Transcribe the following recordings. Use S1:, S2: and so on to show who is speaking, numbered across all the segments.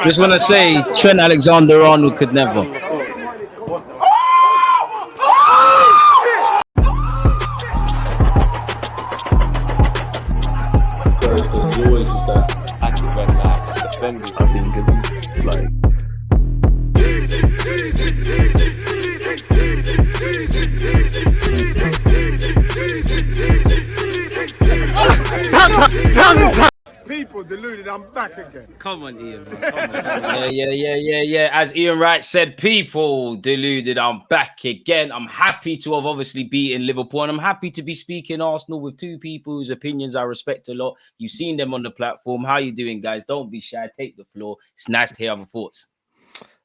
S1: Just want to say, Trent Alexander-Arnold could never.
S2: You always use that active red light defending. I think it's like.
S3: People deluded, I'm back again.
S1: Come on, Ian. Man. Come on. Yeah. As Ian Wright said, people deluded, I'm back again. I'm happy to have obviously beaten Liverpool, and I'm happy to be speaking Arsenal with two people whose opinions I respect a lot. You've seen them on the platform. How you doing, guys? Don't be shy. Take the floor. It's nice to hear other thoughts.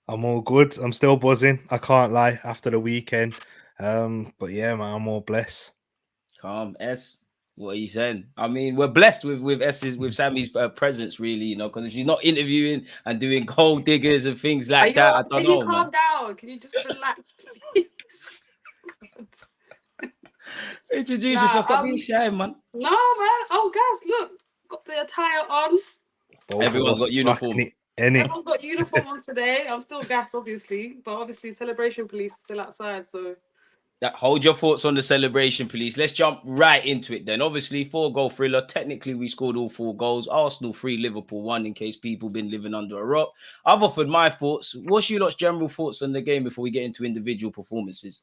S4: I'm all good. I'm still buzzing. I can't lie after the weekend. But yeah, man, I'm all blessed.
S1: Calm, S. What are you saying? I mean, we're blessed with Sammy's presence, really, you know, because if she's not interviewing and doing gold diggers and things like that, I don't know.
S5: Can you calm down? Can you just relax, please?
S1: Introduce yourself. Stop being shy, man.
S5: No, man. Oh, guys, look, got the attire on.
S1: Everyone's got uniform.
S5: Everyone's got uniform on today. I'm still gassed, obviously, but obviously, celebration police is still outside, so.
S1: Hold your thoughts on the celebration, please. Let's jump right into it then. Obviously, 4-goal thriller. Technically, we scored all 4 goals. Arsenal 3, Liverpool 1, in case people been living under a rock. I've offered my thoughts. What's your lot's general thoughts on the game before we get into individual performances?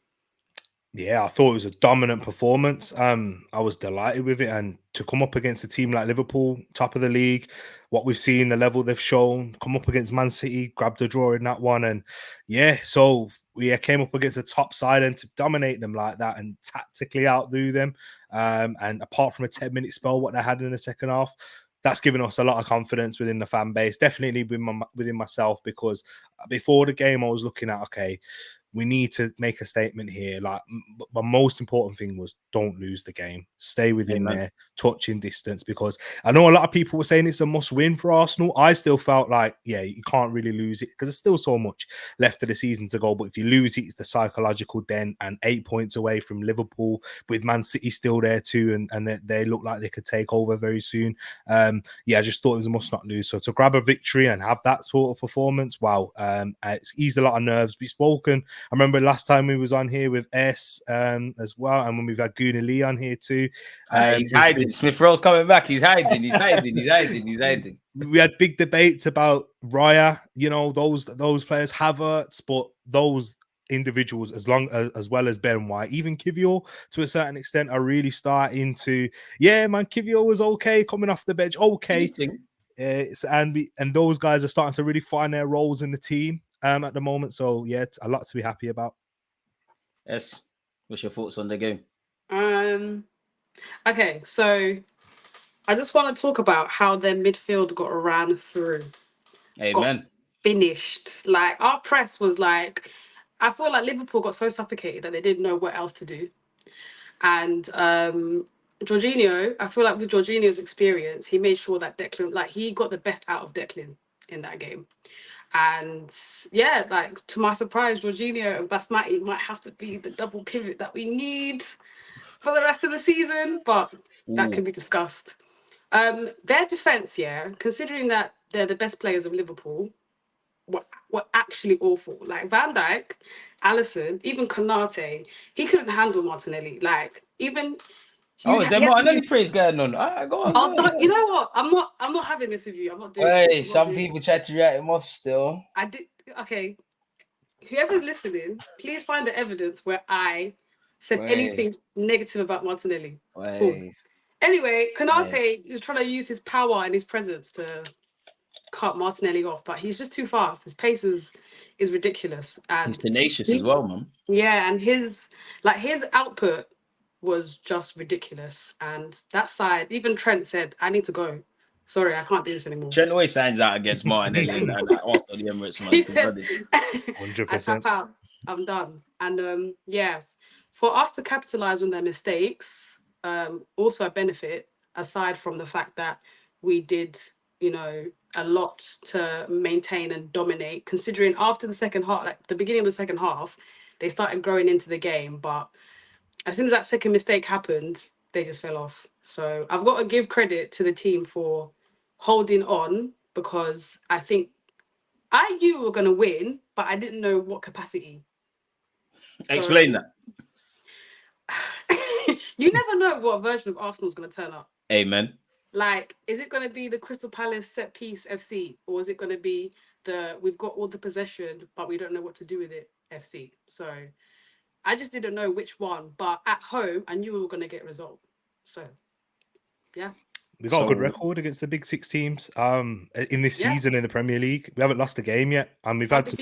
S4: Yeah, I thought it was a dominant performance. I was delighted with it, and to come up against a team like Liverpool, top of the league, what we've seen, the level they've shown, come up against Man City, grabbed a draw in that one, and yeah, so we came up against a top side, and to dominate them like that and tactically outdo them, and apart from a 10-minute spell, what they had in the second half, that's given us a lot of confidence within the fan base, definitely within myself, because before the game, I was looking at, okay, we need to make a statement here. Like, the most important thing was don't lose the game. Stay within there, touching distance, because I know a lot of people were saying it's a must-win for Arsenal. I still felt like, yeah, you can't really lose it because there's still so much left of the season to go. But if you lose it, it's the psychological dent, and 8 points away from Liverpool, with Man City still there too, and they look like they could take over very soon. Yeah, I just thought it was a must-not-lose. So to grab a victory and have that sort of performance, wow, it's eased a lot of nerves. We've spoken. I remember last time we was on here with S as well, and when we've had Gooner on here too.
S1: He's hiding. Smith Rowe's coming back. He's hiding. He's hiding.
S4: We had big debates about Raya, you know, those players, Havertz, but those individuals, as well as Ben White, even Kivior to a certain extent, are really starting to, yeah, man, Kivior was okay coming off the bench, okay. And those guys are starting to really find their roles in the team at the moment. So yeah, it's a lot to be happy about.
S1: Yes. What's your thoughts on the game?
S5: Okay, so I just want to talk about how their midfield got ran through.
S1: Amen.
S5: Got finished. Like, our press was like, I feel like Liverpool got so suffocated that they didn't know what else to do. And Jorginho, I feel like with Jorginho's experience, he made sure that Declan, like, he got the best out of Declan in that game. And yeah, like, to my surprise, Jorginho and Basmati might have to be the double pivot that we need for the rest of the season, but that can be discussed. Their defense, yeah, considering that they're the best players of Liverpool, were actually awful. Like, Van Dijk, Alisson, even Konate, he couldn't handle Martinelli. Like, even
S1: Martinelli praise going on. Go on.
S5: You know what? I'm not having this with you. I'm not doing
S1: it. Some people try to write him off still.
S5: I did. Okay. Whoever's listening, please find the evidence where I said anything negative about Martinelli. Cool. Anyway, Konate was trying to use his power and his presence to cut Martinelli off, but he's just too fast. His pace is ridiculous. And
S1: he's tenacious as well, man.
S5: Yeah, and his output was just ridiculous. And that side, even Trent said, I need to go. Sorry, I can't do this anymore.
S1: Trent always signs out against Martinelli and Arsenal, the Emirates, man.
S4: 100%.
S5: I tap out. I'm done. And yeah, for us to capitalize on their mistakes, also a benefit, aside from the fact that we did, you know, a lot to maintain and dominate, considering after the second half, like the beginning of the second half, they started growing into the game, but as soon as that second mistake happened, they just fell off. So I've got to give credit to the team for holding on, because I think I knew we were going to win, but I didn't know what capacity.
S1: Explain that.
S5: You never know what version of Arsenal is going to turn up.
S1: Amen.
S5: Like, is it going to be the Crystal Palace set piece FC, or is it going to be we've got all the possession, but we don't know what to do with it FC? So I just didn't know which one. But at home, I knew we were going to get a result. So, yeah.
S4: We got a good record against the big six teams in this season in the Premier League. We haven't lost a game yet, and we've had some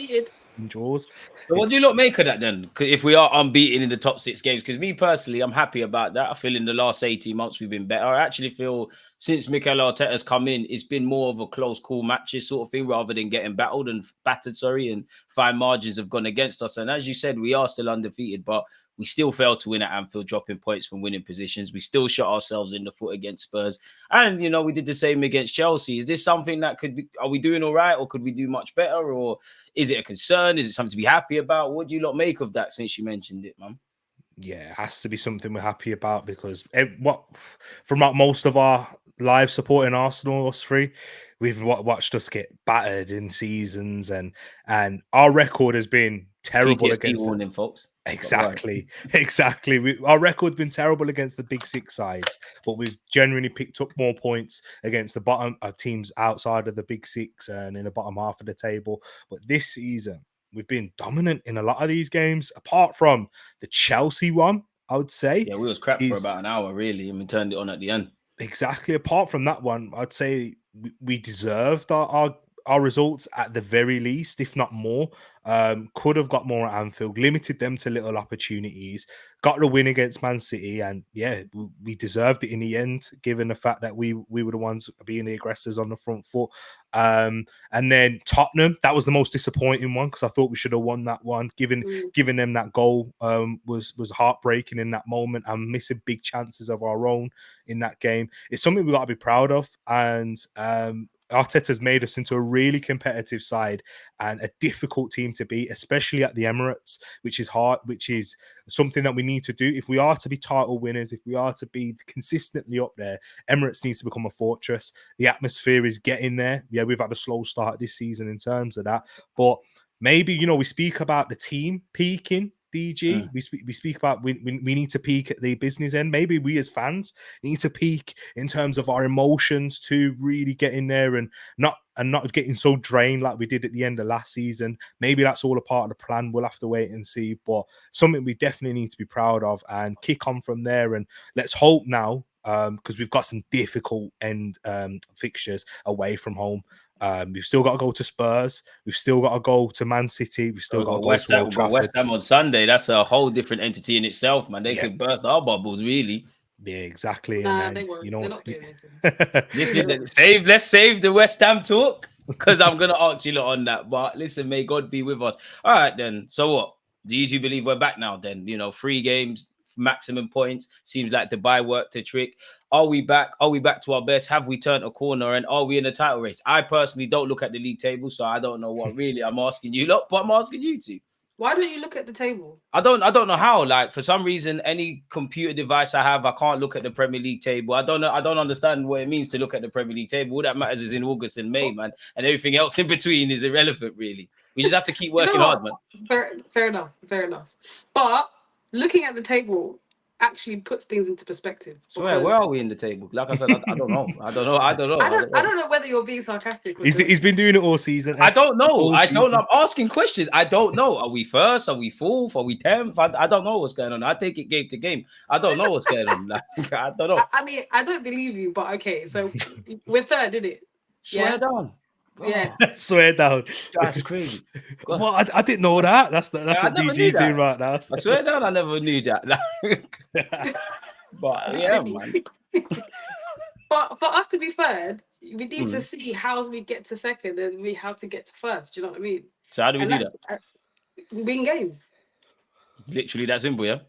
S4: draws.
S1: So what do you lot make of that then? If we are unbeaten in the top 6 games, because me personally, I'm happy about that. I feel in the last 18 months we've been better. I actually feel since Mikel Arteta's come in, it's been more of a close, cool matches sort of thing rather than getting battered and battered. And fine margins have gone against us. And as you said, we are still undefeated, but we still failed to win at Anfield, dropping points from winning positions. We still shot ourselves in the foot against Spurs. And, you know, we did the same against Chelsea. Is this something that are we doing all right, or could we do much better? Or is it a concern? Is it something to be happy about? What do you lot make of that since you mentioned it, man?
S4: Yeah, it has to be something we're happy about, because from most of our live supporting Arsenal, us three, we've watched us get battered in seasons, and our record has been terrible
S1: PTSD
S4: against
S1: warning, folks.
S4: Exactly. Our record's been terrible against the big six sides, but we've generally picked up more points against the bottom teams outside of the big six and in the bottom half of the table. But this season, we've been dominant in a lot of these games, apart from the Chelsea one, I would say.
S1: Yeah, we was crap for about an hour, really, and we turned it on at the end.
S4: Exactly. Apart from that one, I'd say we deserved our results at the very least, if not more. Could have got more at Anfield, limited them to little opportunities, got the win against Man City, and yeah, we deserved it in the end, given the fact that we were the ones being the aggressors on the front foot. And then Tottenham, that was the most disappointing one, because I thought we should have won that one. Giving them that goal was heartbreaking in that moment, and missing big chances of our own in that game. It's something we got to be proud of, and Arteta's made us into a really competitive side and a difficult team to beat, especially at the Emirates, which is hard, which is something that we need to do. If we are to be title winners, if we are to be consistently up there, Emirates needs to become a fortress. The atmosphere is getting there. Yeah, we've had a slow start this season in terms of that, but maybe, you know, we speak about the team peaking, DG. We speak about we need to peak at the business end. Maybe we as fans need to peak in terms of our emotions to really get in there and not getting so drained like we did at the end of last season. Maybe that's all a part of the plan. We'll have to wait and see, but something we definitely need to be proud of and kick on from there. And let's hope now, because we've got some difficult end fixtures away from home. We've still got to go to Spurs. We've still got to go to Man City. We've still got to go to Old Trafford.
S1: West Ham on Sunday. That's a whole different entity in itself, man. They could burst our bubbles, really.
S4: Yeah, exactly.
S5: Nah,
S4: and then,
S5: they won't.
S4: You know,
S5: they're not doing anything.
S1: Let's save the West Ham talk, because I'm gonna ask you lot on that. But listen, may God be with us. All right, then. So what? Do you two believe we're back now? Then, you know, 3 games, maximum points. Seems like the bye worked a trick. Are we back? Are we back to our best? Have we turned a corner? And are we in the title race? I personally don't look at the league table, so I don't know what really I'm asking you lot, but I'm asking you two.
S5: Why don't you look at the table?
S1: I don't know how. Like, for some reason, any computer device I have, I can't look at the Premier League table. I don't know. I don't understand what it means to look at the Premier League table. All that matters is in August and May, man, and everything else in between is irrelevant, really. We just have to keep working hard, man.
S5: Fair enough. But looking at the table actually puts things into perspective.
S1: So where are we in the table? Like I said, I don't know. I don't know
S5: whether you're being sarcastic.
S4: He's been doing it all season.
S1: I don't know. I'm asking questions. I don't know. Are we first? Are we fourth? Are we 10th? I don't know what's going on. I take it game to game. I don't know what's going on. Like, I don't know.
S5: I mean, I don't believe you, but okay. So we're third, did it?
S1: Swear down.
S5: Yeah.
S4: Swear down.
S1: That's crazy.
S4: Well, I didn't know that. That's what DG's doing right now.
S1: I swear down, I never knew that. But yeah, man.
S5: But for us to be third, we need to see how we get to second and we have to get to first. Do you know what I mean?
S1: So how do we do that?
S5: Win games.
S1: Literally that simple, yeah?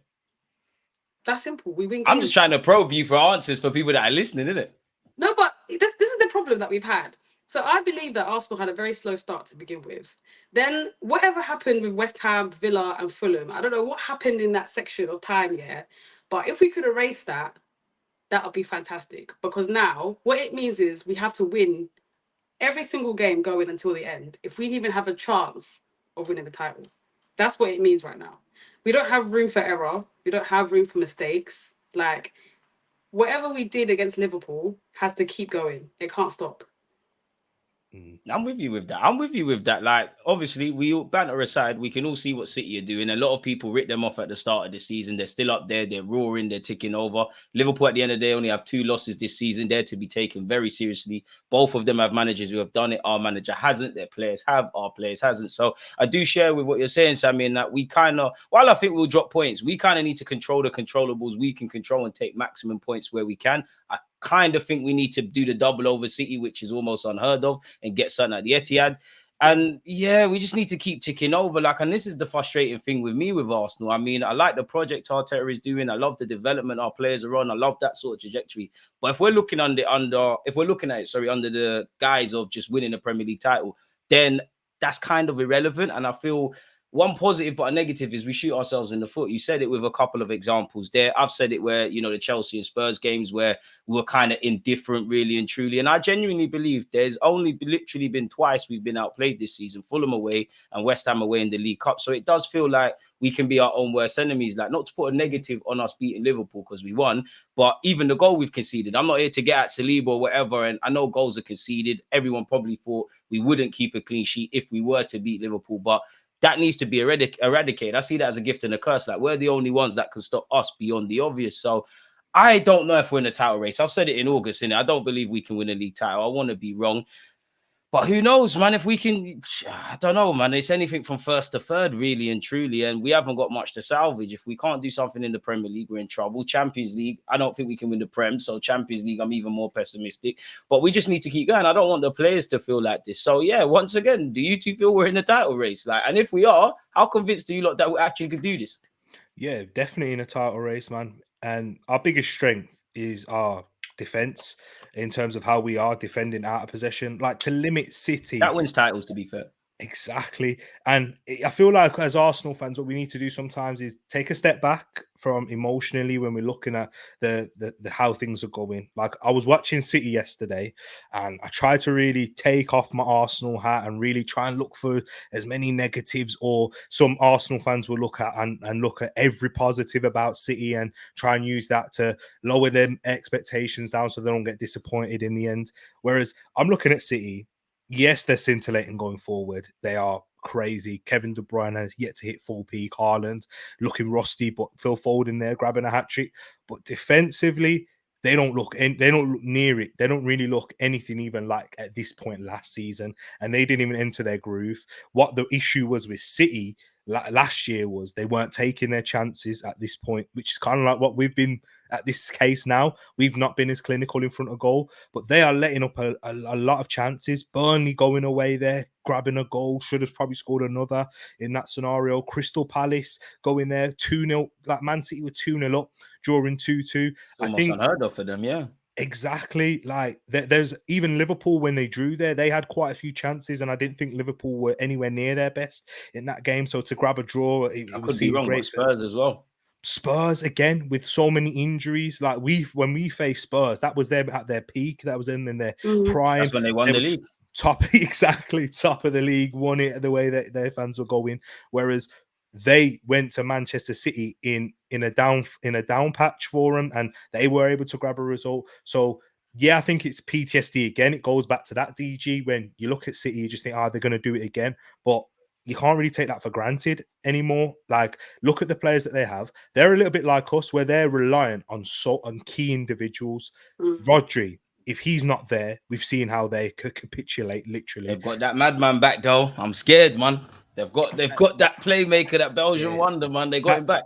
S5: That's simple. We win games.
S1: I'm just trying to probe you for answers for people that are listening, isn't it?
S5: No, but this is the problem that we've had. So I believe that Arsenal had a very slow start to begin with. Then whatever happened with West Ham, Villa and Fulham, I don't know what happened in that section of time, yeah. But if we could erase that, that would be fantastic. Because now what it means is we have to win every single game going until the end, if we even have a chance of winning the title. That's what it means right now. We don't have room for error. We don't have room for mistakes. Like, whatever we did against Liverpool has to keep going. It can't stop.
S1: I'm with you with that. Like, obviously, we all banter aside, we can all see what City are doing. A lot of people writ them off at the start of the season. They're still up there. They're roaring. They're ticking over. Liverpool, at the end of the day, only have 2 losses this season. They're to be taken very seriously. Both of them have managers who have done it. Our manager hasn't. Their players have. Our players hasn't. So I do share with what you're saying, Sammy, in that we kind of, while I think we'll drop points, we kind of need to control the controllables we can control and take maximum points where we can. I kind of think we need to do the double over City, which is almost unheard of, and get something at the Etihad. And yeah, we just need to keep ticking over. Like, and this is the frustrating thing with me with Arsenal. I mean, I like the project Arteta is doing. I love the development our players are on. I love that sort of trajectory. But if we're looking under the guise of just winning a Premier League title, then that's kind of irrelevant. And I feel one positive but a negative is we shoot ourselves in the foot. You said it with a couple of examples there. I've said it where, you know, the Chelsea and Spurs games where we were kind of indifferent, really and truly. And I genuinely believe there's only literally been twice we've been outplayed this season, Fulham away and West Ham away in the League Cup. So it does feel like we can be our own worst enemies. Like, not to put a negative on us beating Liverpool because we won, but even the goal we've conceded, I'm not here to get at Saliba or whatever. And I know goals are conceded. Everyone probably thought we wouldn't keep a clean sheet if we were to beat Liverpool, but that needs to be eradicated. I see that as a gift and a curse. Like, we're the only ones that can stop us beyond the obvious. So I don't know if we're in a title race. I've said it in August, innit? I don't believe we can win a league title. I want to be wrong. But who knows, man? If we can, I don't know, man. It's anything from first to third, really and truly. And we haven't got much to salvage. If we can't do something in the Premier League, we're in trouble. Champions League, I don't think we can win the Prem. So Champions League, I'm even more pessimistic. But we just need to keep going. I don't want the players to feel like this. So yeah, once again, do you two feel we're in the title race? Like, and if we are, how convinced are you lot that we actually could do this?
S4: Yeah, definitely in a title race, man. And our biggest strength is our defense in terms of how we are defending out of possession. Like, to limit City.
S1: That wins titles, to be fair.
S4: Exactly. And I feel like as Arsenal fans, what we need to do sometimes is take a step back from emotionally when we're looking at the how things are going. Like, I was watching City yesterday and I tried to really take off my Arsenal hat and really try and look for as many negatives, or some Arsenal fans will look at and look at every positive about City and try and use that to lower their expectations down so they don't get disappointed in the end. Whereas I'm looking at City. Yes, they're scintillating going forward. They are crazy. Kevin De Bruyne has yet to hit full peak. Haaland looking rusty, but Phil Foden there grabbing a hat trick. But defensively, they don't look near it. They don't really look anything even like at this point last season, and they didn't even enter their groove. What the issue was with City last year was they weren't taking their chances at this point, which is kind of like what we've been at this case now. We've not been as clinical in front of goal, but they are letting up a lot of chances. Burnley going away there, grabbing a goal, should have probably scored another in that scenario. Crystal Palace going there 2-0, like Man City were 2-0 up during 2-2.
S1: I think unheard of for them, yeah.
S4: Exactly. Like, there's even Liverpool, when they drew there, they had quite a few chances, and I didn't think Liverpool were anywhere near their best in that game. So to grab a draw, it was great.
S1: Spurs as well.
S4: Spurs again with so many injuries. Like, when we faced Spurs, that was them at their peak. That was in their prime.
S1: That's when they won the league.
S4: Top of the league, won it the way that their fans were going. Whereas they went to Manchester City in a down patch for them, and they were able to grab a result. So yeah, I think it's PTSD again. It goes back to that, DG. When you look at City, you just think, they're going to do it again. But you can't really take that for granted anymore. Like, look at the players that they have. They're a little bit like us, where they're reliant on key individuals. Rodri, if he's not there, we've seen how they could capitulate, literally.
S1: They've got that madman back, though. I'm scared, man. They've got that playmaker, that Belgian wonder, man. They got him back.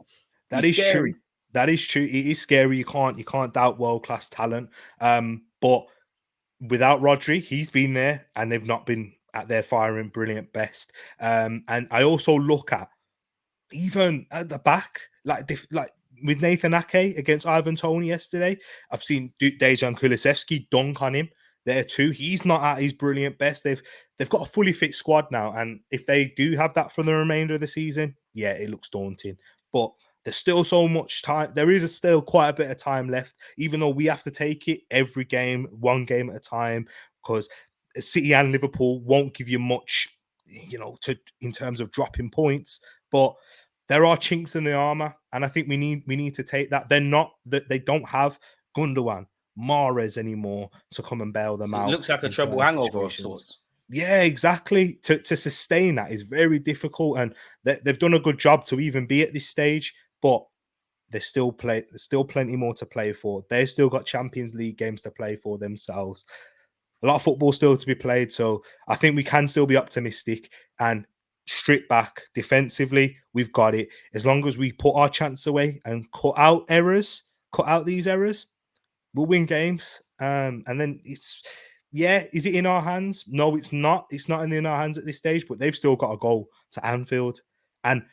S4: That is true. That is true. It is scary. You can't doubt world-class talent. But without Rodri, he's been there, and they've not been at their firing brilliant best. And I also look at, even at the back, like with Nathan Ake against Ivan Toney yesterday, I've seen Dejan Kulusevski dunk on him there too. He's not at his brilliant best. They've got a fully fit squad now, and if they do have that for the remainder of the season, yeah, it looks daunting. But there's still so much time. There is still quite a bit of time left, even though we have to take it every game, one game at a time, because City and Liverpool won't give you much, in terms of dropping points, but there are chinks in the armor, and I think we need to take that. They don't have Gundogan, Mahrez anymore to come and bail them
S1: It
S4: out.
S1: looks like a
S4: in
S1: treble
S4: certain
S1: hangover of
S4: situations.
S1: sorts.
S4: Yeah, exactly. To sustain that is very difficult, and they've done a good job to even be at this stage, but there's still plenty more to play for. They've still got Champions League games to play for themselves. A lot of football still to be played, so I think we can still be optimistic and strip back defensively. We've got it. As long as we put our chance away and cut out these errors, we'll win games. And then is it in our hands? No, it's not. It's not in our hands at this stage, but they've still got to go to Anfield. And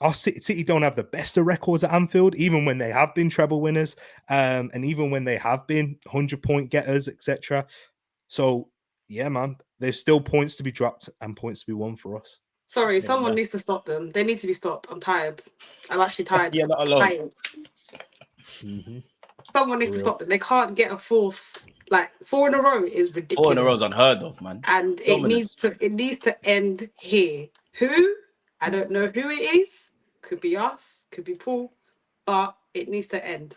S4: our City don't have the best of records at Anfield, even when they have been treble winners, and even when they have been 100-point getters, etc. So, yeah, man, there's still points to be dropped and points to be won for us.
S5: Sorry, someone needs to stop them. They need to be stopped. I'm tired. I'm actually tired.
S1: You're not alone.
S5: Tired. Someone needs to stop them. They can't get a fourth. Like 4 in a row is ridiculous.
S1: 4 in a row is unheard of, man.
S5: And
S1: Dominance.
S5: it needs to end here. Who? I don't know who it is. Could be us. Could be Paul. But it needs to end.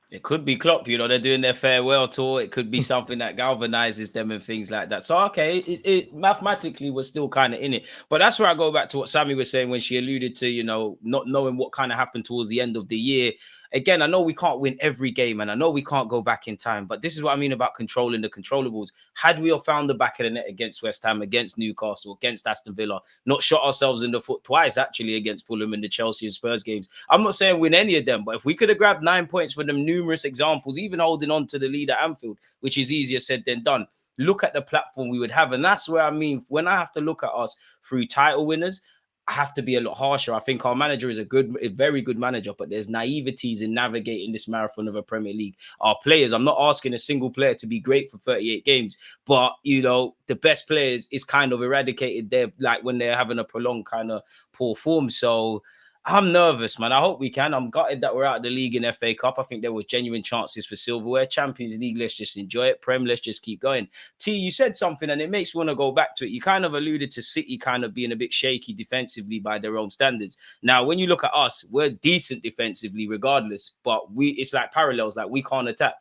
S1: It could be Klopp, they're doing their farewell tour. It could be something that galvanizes them and things like that. So, okay, it mathematically we're still kind of in it. But that's where I go back to what Sammy was saying when she alluded to, not knowing what kind of happened towards the end of the year. Again, I know we can't win every game and I know we can't go back in time, but this is what I mean about controlling the controllables. Had we all found the back of the net against West Ham, against Newcastle, against Aston Villa, not shot ourselves in the foot twice, actually, against Fulham in the Chelsea and Spurs games. I'm not saying win any of them, but if we could have grabbed 9 points for them numerous examples, even holding on to the lead at Anfield, which is easier said than done, look at the platform we would have. And that's where I mean, when I have to look at us through title winners, I have to be a lot harsher. I think our manager is a very good manager, but there's naiveties in navigating this marathon of a Premier League. Our players, I'm not asking a single player to be great for 38 games, but, the best players is kind of eradicated there, like when they're having a prolonged kind of poor form. So I'm nervous, man. I hope we can. I'm gutted that we're out of the league in FA Cup. I think there were genuine chances for silverware. Champions League, let's just enjoy it. Prem, let's just keep going. T, you said something and it makes me want to go back to it. You kind of alluded to City kind of being a bit shaky defensively by their own standards. Now, when you look at us, we're decent defensively regardless, but it's like parallels, like we can't attack.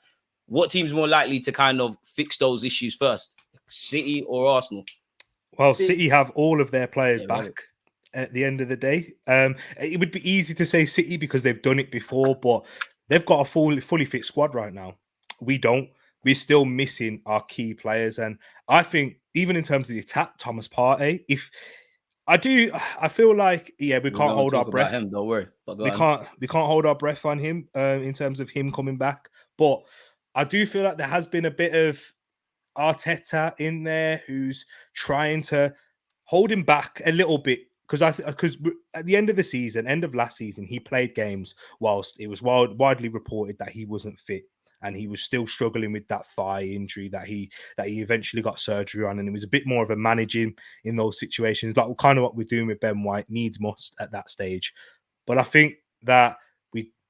S1: What team's more likely to kind of fix those issues first? City or Arsenal?
S4: Well, City have all of their players back.
S1: Right.
S4: At the end of the day, it would be easy to say City because they've done it before, but they've got a fully fit squad right now. We don't. We're still missing our key players, and I think even in terms of the attack, Thomas Partey. I feel like we can't hold our breath.
S1: Him, don't worry.
S4: We can't hold our breath on him in terms of him coming back. But I do feel like there has been a bit of Arteta in there who's trying to hold him back a little bit. Because at the end of the season, end of last season, he played games whilst it was widely reported that he wasn't fit and he was still struggling with that thigh injury that he eventually got surgery on, and it was a bit more of a managing in those situations, like kind of what we're doing with Ben White, needs must at that stage. But I think that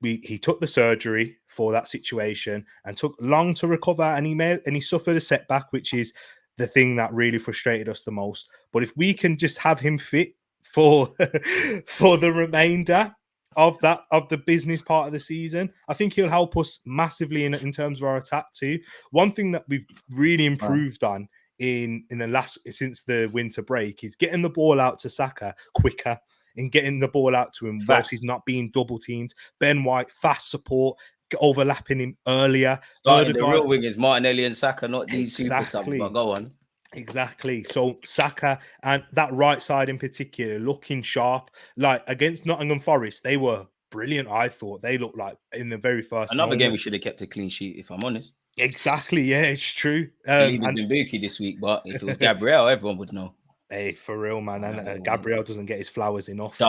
S4: he took the surgery for that situation and took long to recover, and he suffered a setback, which is the thing that really frustrated us the most. But if we can just have him fit for the remainder of the business part of the season, I think he'll help us massively in terms of our attack too. One thing that we've really improved on since the winter break is getting the ball out to Saka quicker and getting the ball out to him whilst he's not being double teamed. Ben White, fast support, overlapping him earlier.
S1: The real wingers, Martinelli and Saka, not these super subs, but go on.
S4: Exactly. So Saka and that right side in particular looking sharp. Like against Nottingham Forest, they were brilliant. I thought they looked like in the very first
S1: game we should have kept a clean sheet, if I'm honest.
S4: Exactly. Yeah, it's true.
S1: And Buki this week, but if it was Gabriel, everyone would know.
S4: Hey, for real, man. And Gabriel doesn't get his flowers enough.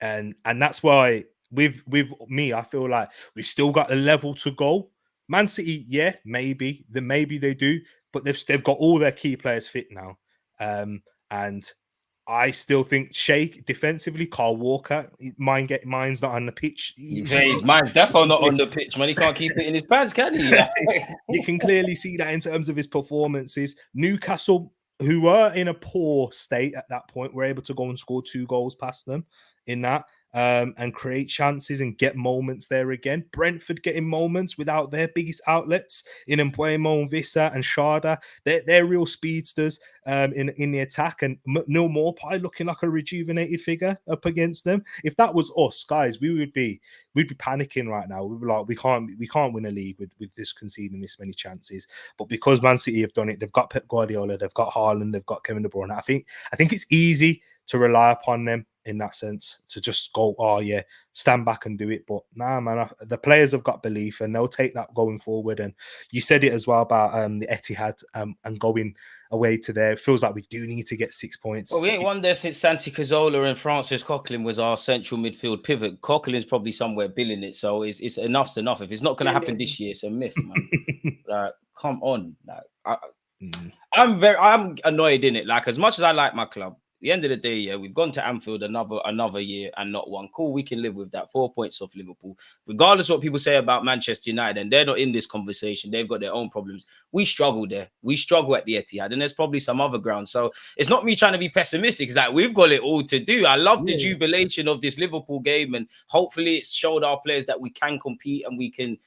S4: And that's why with me, I feel like we've still got a level to go. Man City, yeah, maybe they do, but they've got all their key players fit now, and I still think Shake defensively, Carl Walker, mine's not on the pitch.
S1: Mine's definitely not on the pitch, man. He can't keep it in his pants, can he?
S4: You can clearly see that in terms of his performances. Newcastle, who were in a poor state at that point, were able to go and score 2 goals past them in that. And create chances and get moments there again. Brentford getting moments without their biggest outlets in Mbuemo, Vissa and Sharda. They're real speedsters in the attack. And Neil Maupay looking like a rejuvenated figure up against them. If that was us, guys, we'd be panicking right now. We'd be like, we can't win a league with this conceding this many chances. But because Man City have done it, they've got Pep Guardiola, they've got Haaland, they've got Kevin De Bruyne. I think it's easy to rely upon them in that sense, to just go, oh yeah, stand back and do it. But nah, man, the players have got belief and they'll take that going forward. And you said it as well about the Etihad and going away to there. It feels like we do need to get 6 points.
S1: Well, we ain't won there since Santi Cazorla and Francis Coquelin was our central midfield pivot. Coquelin's probably somewhere billing it, so it's enough's enough. If it's not going to happen this year, it's a myth, man. Like, come on. Like, I'm annoyed in it. Like, as much as I like my club, the end of the day, yeah, we've gone to Anfield another year and not won. Cool, we can live with that. 4 points off Liverpool. Regardless of what people say about Manchester United, and they're not in this conversation. They've got their own problems. We struggle there. We struggle at the Etihad, and there's probably some other ground. So it's not me trying to be pessimistic. It's like we've got it all to do. I love the jubilation of this Liverpool game, and hopefully it's showed our players that we can compete and we can,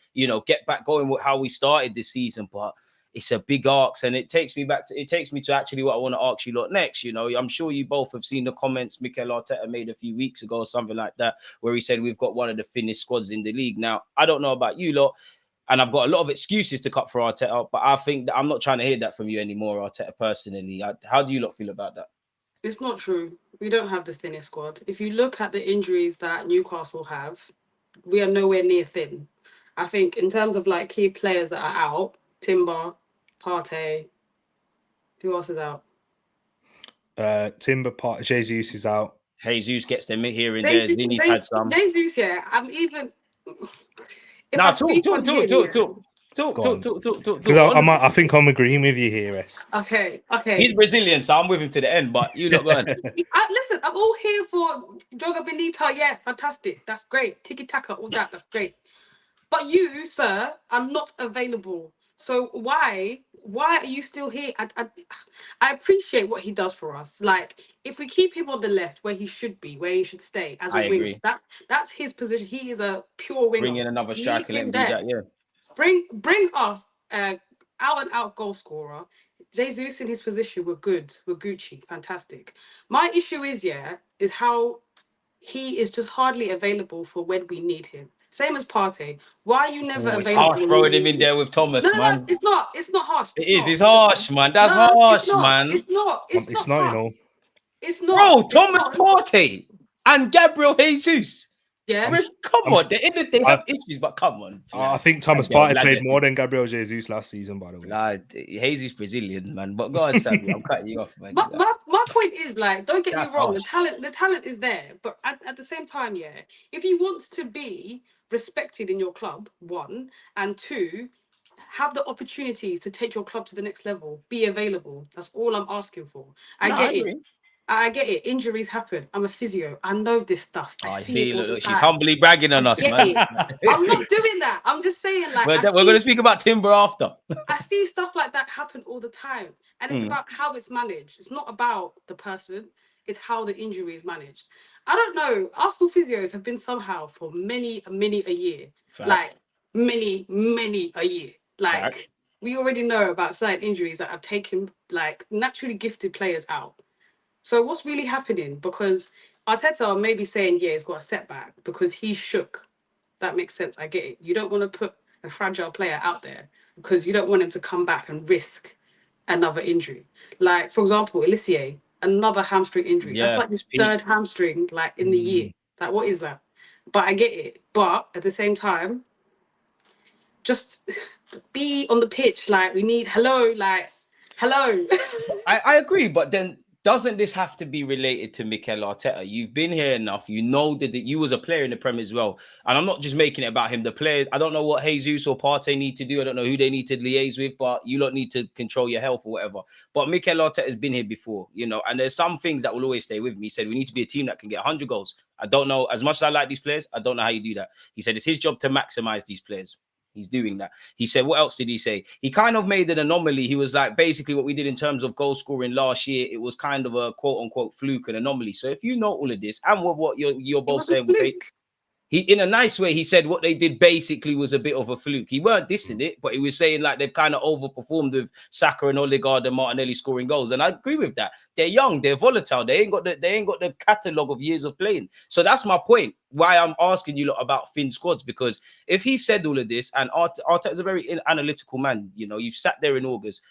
S1: get back going with how we started this season. But it's a big ask, and it takes me to actually what I want to ask you lot next. I'm sure you both have seen the comments Mikel Arteta made a few weeks ago or something like that, where he said we've got one of the thinnest squads in the league. Now, I don't know about you lot, and I've got a lot of excuses to cut for Arteta, but I think that I'm not trying to hear that from you anymore, Arteta, personally. How do you lot feel about that?
S5: It's not true. We don't have the thinnest squad. If you look at the injuries that Newcastle have, we are nowhere near thin. I think in terms of like key players that are out, Timber, Partey. Who else is out?
S4: Timber, Partey, Jesus is out.
S1: Jesus gets them here and there. Zinni's had some.
S5: Jesus, yeah. I'm even.
S1: Now talk. Because
S4: I think I'm agreeing with you here, S.
S5: Okay.
S1: He's Brazilian, so I'm with him to the end. But you not going.
S5: Listen, I'm all here for Joga Benita. Yeah, fantastic. That's great. Tiki taka, all that. That's great. But you, sir, are not available. So why are you still here? I appreciate what he does for us. Like, if we keep him on the left where he should be, where he should stay as a winger, that's his position. He is a pure winger.
S1: Bring in another striker, let him do that, yeah.
S5: Bring us out and out goal scorer. Jesus in his position were good. We're Gucci, fantastic. My issue is how he is just hardly available for when we need him. Same as Partey. Why are you never available?
S1: It's harsh throwing him in there with Thomas, man.
S5: No, it's not. It's not harsh.
S1: It's harsh, man. That's harsh, man.
S5: It's not,
S4: you know.
S5: It's not.
S1: Bro, Thomas Partey and Gabriel Jesus.
S5: Yeah.
S1: Come on. They have issues, but come on.
S4: I think Thomas Partey played more than Gabriel Jesus last season, by the way.
S1: Nah, Jesus Brazilian, man. But go on, Sammy. I'm cutting you off, man.
S5: My point is, like, don't get me wrong. The talent is there. But at the same time, if you want to be respected in your club, 1, and 2, have the opportunities to take your club to the next level, be available. That's all I'm asking for. I get it. Injuries happen. I'm a physio. I know this stuff. I see it.
S1: Look, she's humbly bragging on us, man.
S5: I'm not doing that. I'm just saying, like,
S1: we're going to speak about Timber after.
S5: I see stuff like that happen all the time, and it's about how it's managed. It's not about the person. It's how the injury is managed. I don't know. Arsenal physios have been somehow for many a year. Fact. Like, many a year. Like, Fact. We already know about certain injuries that have taken, like, naturally gifted players out. So what's really happening? Because Arteta may be saying, he's got a setback because he's shook. That makes sense. I get it. You don't want to put a fragile player out there because you don't want him to come back and risk another injury. Like, for example, Olivier, another hamstring injury. Yeah, that's like his third hamstring, like, in the year. Like, what is that? But I get it. But at the same time, just be on the pitch. Like, we need hello.
S1: I agree, but then doesn't this have to be related to Mikel Arteta? You've been here enough. You know that you was a player in the Prem as well. And I'm not just making it about him. The players, I don't know what Jesus or Partey need to do. I don't know who they need to liaise with, but you lot need to control your health or whatever. But Mikel Arteta has been here before, you know, and there's some things that will always stay with me. He said, we need to be a team that can get 100 goals. I don't know. As much as I like these players, I don't know how you do that. He said, it's his job to maximize these players. He's doing that. He said, what else did he say? He kind of made an anomaly. He was like, basically what we did in terms of goal scoring last year, it was kind of a quote unquote fluke and anomaly. So if you know all of this and what you're both saying, he, in a nice way, he said what they did basically was a bit of a fluke. He weren't dissing it, but he was saying like they've kind of overperformed with Saka and Odegaard and Martinelli scoring goals. And I agree with that. They're young, they're volatile. They ain't got the catalogue of years of playing. So that's my point. Why I'm asking you lot about Finn squads, because if he said all of this, and Arteta is a very analytical man, you know, you've sat there in August.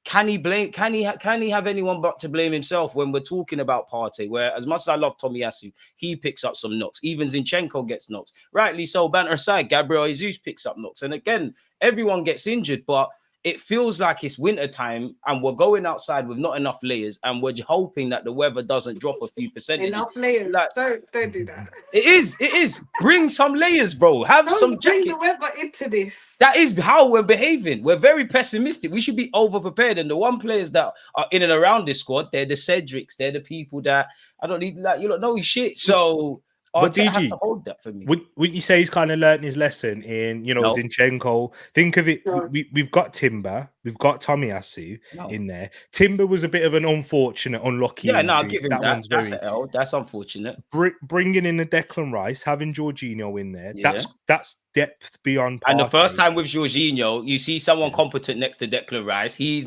S1: Can he have anyone but to blame himself when we're talking about Partey, where as much as I love Tomiyasu, he picks up some knocks. Even Zinchenko gets knocks. Rightly so, banter aside, Gabriel Jesus picks up knocks. And again, everyone gets injured, but it feels like it's winter time and we're going outside with not enough layers and we're hoping that the weather doesn't drop a few percentages.
S5: Enough layers.
S1: Like,
S5: don't do that.
S1: It is. Bring some layers, bro. Have some jackets.
S5: Bring the weather into this.
S1: That is how we're behaving. We're very pessimistic. We should be over-prepared. And the one players that are in and around this squad, they're the Cedrics. They're the people that I don't need, like, you don't know shit. So Arteta has to hold that for me.
S4: Wouldn't you say he's kind of learned his lesson in, you know, Zinchenko? Think of it. No. We've got Timber, we've got Tomiyasu in there. Timber was a bit of an unfortunate, unlucky.
S1: Yeah, no, I'll give him that. One's that's very, L. That's unfortunate.
S4: Bringing in a Declan Rice, having Jorginho in there. Yeah. That's depth beyond.
S1: And the first time with Jorginho, you see someone competent next to Declan Rice. He's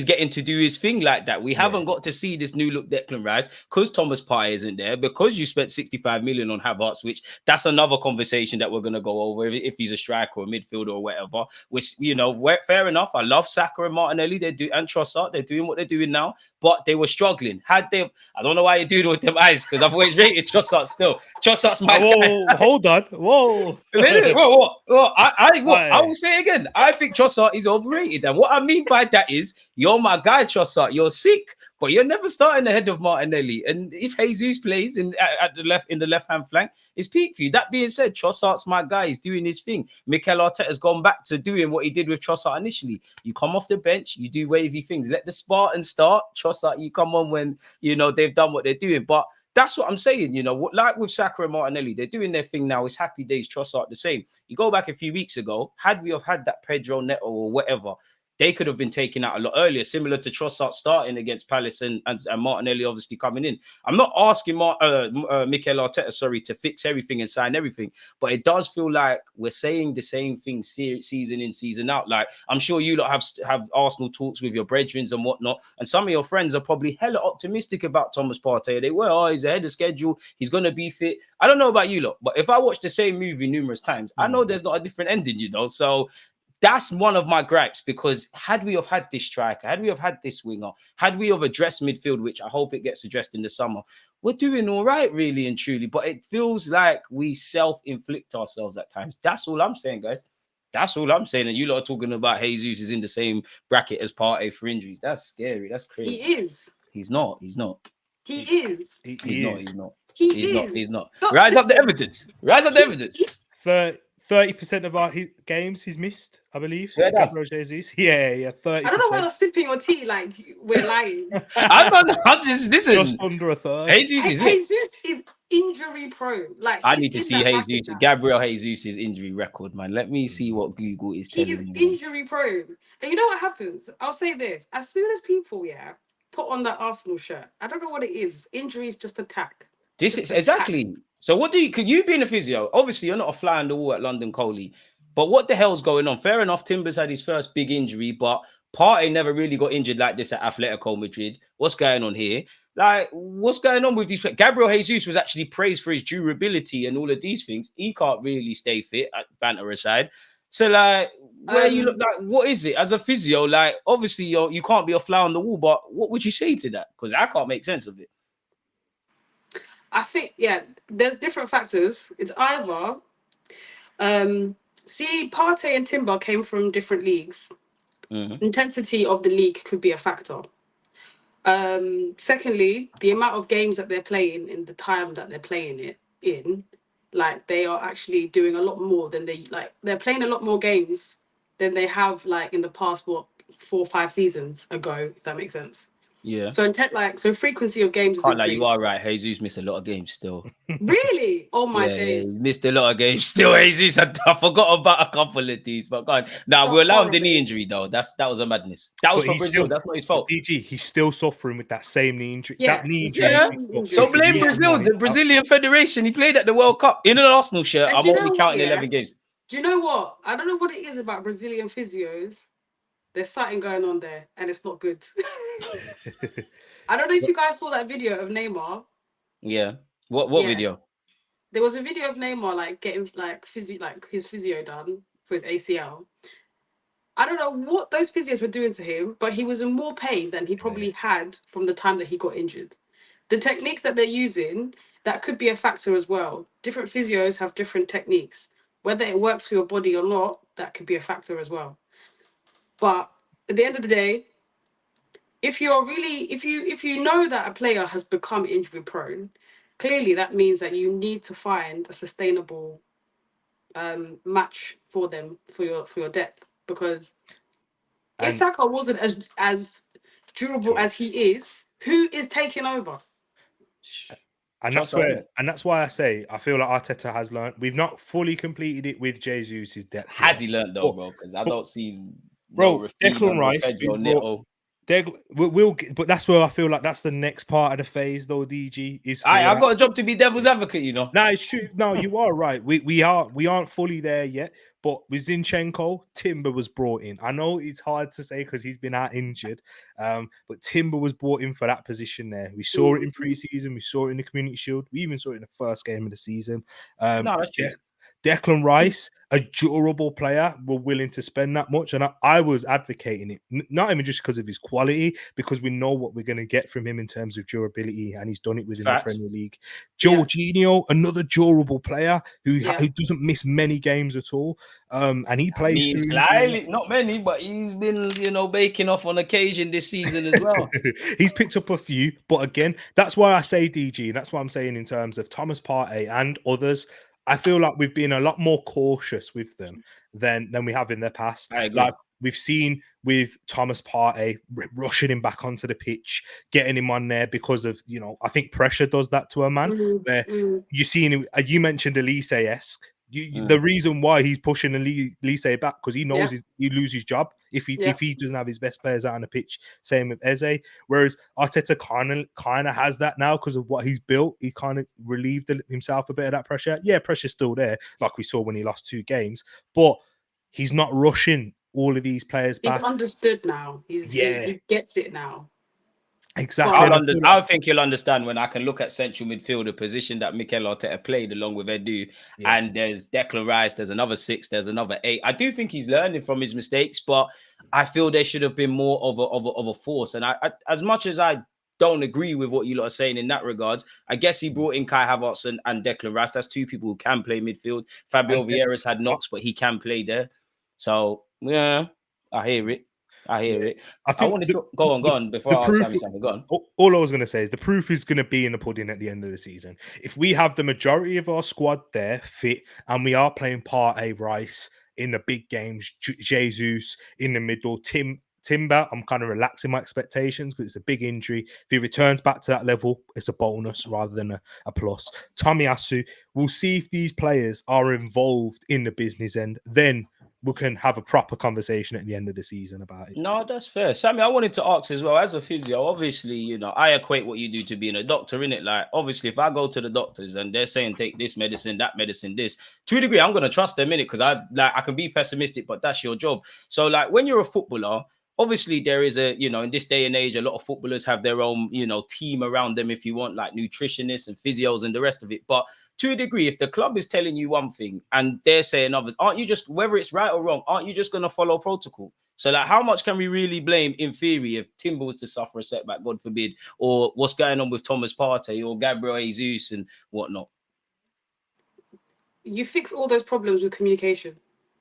S1: getting to do his thing like that. We haven't got to see this new look Declan Rice because Thomas Partey isn't there, because you spent 65 million on Havertz, which that's another conversation that we're going to go over if he's a striker or a midfielder or whatever, which, you know, fair enough. I love Saka and Martinelli. And Trossard, they're doing what they're doing now, but they were struggling. I don't know why you're doing it with them eyes, because I've always rated Trossard still. Trossard's my guy.
S4: Hold on. Whoa.
S1: I will say it again. I think Trossard is overrated. And what I mean by that is, you're my guy, Trossard. You're sick, but you're never starting ahead of Martinelli. And if Jesus plays in the left-hand flank, it's peak for you. That being said, Trossard's my guy. He's doing his thing. Mikel Arteta's gone back to doing what he did with Trossard initially. You come off the bench, you do wavy things. Let the Spartans start. Trossard, you come on when, you know, they've done what they're doing. But that's what I'm saying, you know, like with Saka and Martinelli, they're doing their thing now. It's happy days. Trossard the same. You go back a few weeks ago, had we have had that Pedro Neto or whatever, they could have been taken out a lot earlier, similar to Trossard starting against Palace and Martinelli obviously coming in. I'm not asking Mikel Arteta, to fix everything and sign everything, but it does feel like we're saying the same thing season in, season out. Like, I'm sure you lot have Arsenal talks with your brethren and whatnot, and some of your friends are probably hella optimistic about Thomas Partey. They were, he's ahead of schedule, he's going to be fit. I don't know about you lot, but if I watch the same movie numerous times, I know there's not a different ending, you know, so that's one of my gripes, because had we have had this striker, had we have had this winger, had we have addressed midfield, which I hope it gets addressed in the summer, we're doing all right, really and truly. But it feels like we self-inflict ourselves at times. That's all I'm saying, guys. That's all I'm saying. And you lot are talking about Jesus is in the same bracket as Partey for injuries. That's scary. That's crazy.
S5: He is.
S1: He's not.
S5: He's not.
S1: He's not. Rise up the evidence.
S4: 30% of our games he's missed, I believe. Gabriel Jesus. Yeah, 30%.
S5: I don't know why you're sipping your tea like we're lying.
S1: I'm just listen.
S4: Just under a third.
S5: Jesus is injury prone. Like,
S1: I need to see Jesus, Gabriel Jesus' injury record, man. Let me see what Google is telling me.
S5: He's injury prone. And you know what happens? I'll say this. As soon as people, put on that Arsenal shirt, I don't know what it is. Injuries just attack.
S1: This is exactly. So could you being a physio? Obviously, you're not a fly on the wall at London Coley, but what the hell's going on? Fair enough, Timber's had his first big injury, but Partey never really got injured like this at Atletico Madrid. What's going on here? Like, what's going on with these? Gabriel Jesus was actually praised for his durability and all of these things. He can't really stay fit, banter aside. So, like, where you look like, what is it as a physio? Like, obviously, you can't be a fly on the wall, but what would you say to that? Because I can't make sense of it.
S5: I think, there's different factors. It's either, Partey and Timber came from different leagues. Mm-hmm. Intensity of the league could be a factor. Secondly, the amount of games that they're playing in the time that they're playing it in, like they are actually doing a lot more than they're playing a lot more games than they have like in the past 4 or 5 seasons ago, if that makes sense.
S1: Yeah.
S5: So so frequency of games has
S1: Can't lie, you are
S5: increased.
S1: right. Jesus missed a lot of games still.
S5: Really? Oh my
S1: Yeah, he
S5: days.
S1: missed a lot of games still. Jesus, I forgot about a couple of these, but go on. Now
S5: So
S1: we allow him the knee
S5: horrible.
S1: injury though. That was a madness. That was
S4: But
S1: for
S4: he's
S1: Brazil.
S4: still,
S1: That's not his
S4: but
S1: fault.
S4: DG, he's still suffering with that same knee injury.
S5: Yeah,
S4: That knee
S5: he's
S4: injury
S5: still
S1: Yeah.
S4: he picked up
S1: So
S4: is the
S1: blame
S4: reason
S1: Brazil,
S4: why
S1: the
S4: he's out.
S1: Brazilian Federation. He played at the World Cup in an Arsenal shirt.
S5: And
S1: I'm
S5: do you
S1: only
S5: know what,
S1: counting
S5: yeah?
S1: 11 games.
S5: Do you know what? I don't know what it is about Brazilian physios. There's something going on there, and it's not good. I don't know if you guys saw that video of Neymar.
S1: Yeah. What
S5: Yeah,
S1: video?
S5: there was a video of Neymar like getting like his physio done for his ACL. I don't know what those physios were doing to him, but he was in more pain than he probably had from the time that he got injured. The techniques that they're using, that could be a factor as well. Different physios have different techniques. Whether it works for your body or not, that could be a factor as well. But at the end of the day, if you know that a player has become injury prone, clearly that means that you need to find a sustainable match for them for your depth. Because if
S4: And
S5: Saka wasn't as durable as he is, who is taking over?
S1: Trust me.
S4: that's why I say I feel like Arteta has learned. We've not fully completed it with Jesus' depth.
S1: Has
S4: yet.
S1: he learned though, bro? Because I
S4: but-
S1: don't see no
S4: Bro,
S1: Rafinha,
S4: Declan
S1: no
S4: Rice
S1: Pedro,
S4: been brought.
S1: Neto.
S4: But that's where I feel like that's the next part of the phase, though. DG is.
S1: I've got a job to be devil's advocate, you know.
S4: No, it's true. No, you are right. We aren't fully there yet. But with Zinchenko, Timber was brought in. I know it's hard to say because he's been out injured. But Timber was brought in for that position there. We saw it in preseason. We saw it in the Community Shield. We even saw it in the first game of the season.
S1: No, that's true.
S4: Declan Rice, a durable player, were willing to spend that much. And I was advocating it, not even just because of his quality, because we know what we're going to get from him in terms of durability, and he's done it within the Premier League. Jorginho, another durable player who doesn't miss many games at all. And he plays
S1: slightly, not many, but he's been, baking off on occasion this season as well.
S4: He's picked up a few, but again, that's why I say DG. That's what I'm saying in terms of Thomas Partey and others. I feel like we've been a lot more cautious with them than we have in the past.
S1: I agree.
S4: Like we've seen with Thomas Partey rushing him back onto the pitch, getting him on there because of, I think pressure does that to a man. Where you seen him, you mentioned Elise-esque. The reason why he's pushing Elise back because he knows he loses his job if he doesn't have his best players out on the pitch. Same with Eze. Whereas Arteta kind of has that now because of what he's built. He kind of relieved himself a bit of that pressure. Yeah, pressure's still there, like we saw when he lost 2 games, but he's not rushing all of these players back.
S5: He's understood now. He gets it now.
S4: Exactly.
S1: I think you'll understand when I can look at central midfield, the position that Mikel Arteta played along with Edu, and there's Declan Rice, there's another 6, there's another 8. I do think he's learning from his mistakes, but I feel there should have been more of a force. And I as much as I don't agree with what you lot are saying in that regards, I guess he brought in Kai Havertz and Declan Rice. That's 2 people who can play midfield. Fabio Vieira's had knocks, but he can play there. So yeah, I hear it. I think I wanted to go on before I ask something. Go on.
S4: All I was going to say is the proof is going to be in the pudding at the end of the season. If we have the majority of our squad there fit and we are playing Partey, Rice in the big games, Jesus in the middle, Timber, I'm kind of relaxing my expectations because it's a big injury. If he returns back to that level, it's a bonus rather than a plus. Tomiyasu, we'll see if these players are involved in the business end. Then we can have a proper conversation at the end of the season about it.
S1: No, that's fair. Sammy, I wanted to ask as well, as a physio, obviously, I equate what you do to being a doctor, innit? Like, obviously, if I go to the doctors and they're saying take this medicine, that medicine, this, to a degree, I'm going to trust them, innit? Because I can be pessimistic, but that's your job. So, like, when you're a footballer, obviously, there is in this day and age, a lot of footballers have their own, team around them, if you want, like nutritionists and physios and the rest of it. But to a degree, if the club is telling you one thing and they're saying others, aren't you just, whether it's right or wrong, aren't you just going to follow protocol? So, like, how much can we really blame, in theory, if Timber was to suffer a setback, God forbid, or what's going on with Thomas Partey or Gabriel Jesus and whatnot?
S5: You fix all those problems with communication.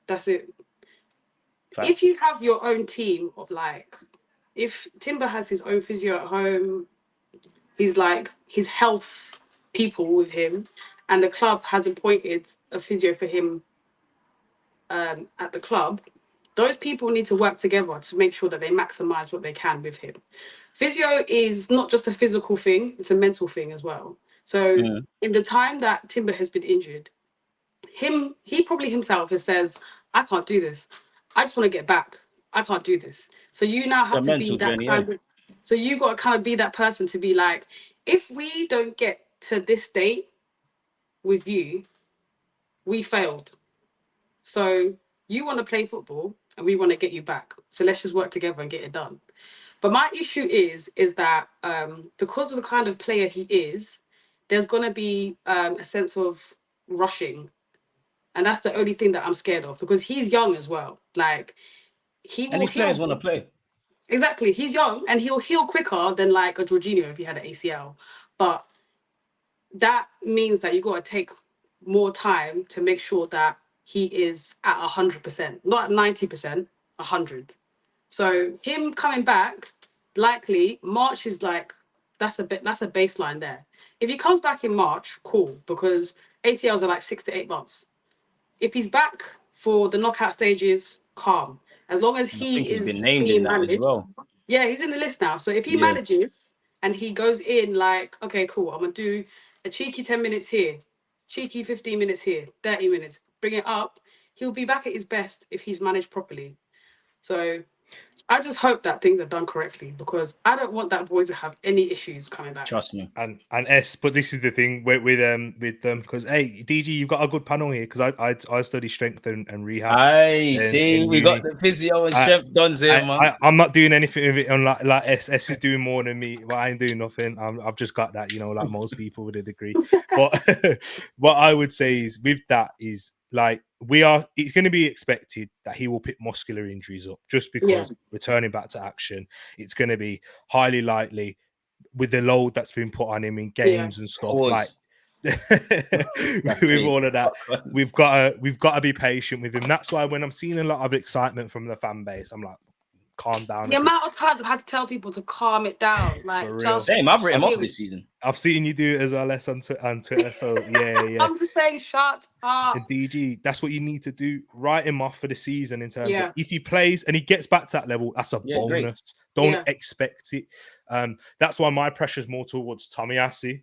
S5: That's it. If you have your own team of like if Timber has his own physio at home, he's like his health people with him, and the club has appointed a physio for him at the club, those people need to work together to make sure that they maximize what they can with him. Physio is not just a physical thing, it's a mental thing as well. So in the time that Timber has been injured, he probably himself has says, I can't do this. I just want to get back. I can't do this. So you now have to be that kind of, so you got to kind of be that person to be like, if we don't get to this date with you, we failed. So you want to play football and we want to get you back. So let's just work together and get it done. But my issue is that because of the kind of player he is, there's going to be a sense of rushing. And that's the only thing that I'm scared of, because he's young as well. Like,
S1: and these players want to play.
S5: Exactly. He's young and he'll heal quicker than like a Jorginho if he had an ACL. But that means that you got to take more time to make sure that he is at 100%, not at 90%, 100. So him coming back, likely March is like, that's a baseline there. If he comes back in March, cool, because ACLs are like 6 to 8 months. If he's back for the knockout stages, calm. As long as he is
S1: been named
S5: being
S1: in that
S5: managed.
S1: as well.
S5: Yeah, he's in the list now. So if he manages and he goes in like, okay, cool, I'm going to do a cheeky 10 minutes here, cheeky 15 minutes here, 30 minutes, bring it up, he'll be back at his best if he's managed properly. So I just hope that things are done correctly, because I don't want that boy to have any issues coming back.
S1: Trust me.
S4: And but this is the thing with them, because hey, DG, you've got a good panel here, because I study strength and rehab.
S1: I see, we got the physio and strength done here, man.
S4: I'm not doing anything with it. On like S is doing more than me, but I ain't doing nothing. I've just got that, like most people with a degree. But what I would say is with that is, like, it's going to be expected that he will pick muscular injuries up, just because returning back to action, it's going to be highly likely with the load that's been put on him in games and stuff. Like with all of that, we've got to be patient with him. That's why when I'm seeing a lot of excitement from the fan base, I'm like, calm down.
S5: The amount of times I've had to tell people to calm it down, like,
S1: same. I've written him off this season.
S4: I've seen you do it as well, on Twitter. So yeah.
S5: I'm just saying, shut up.
S4: And DG, that's what you need to do. Write him off for the season in terms of, if he plays and he gets back to that level, that's a bonus. Great. Don't expect it. That's why my pressure is more towards Tommy Assey.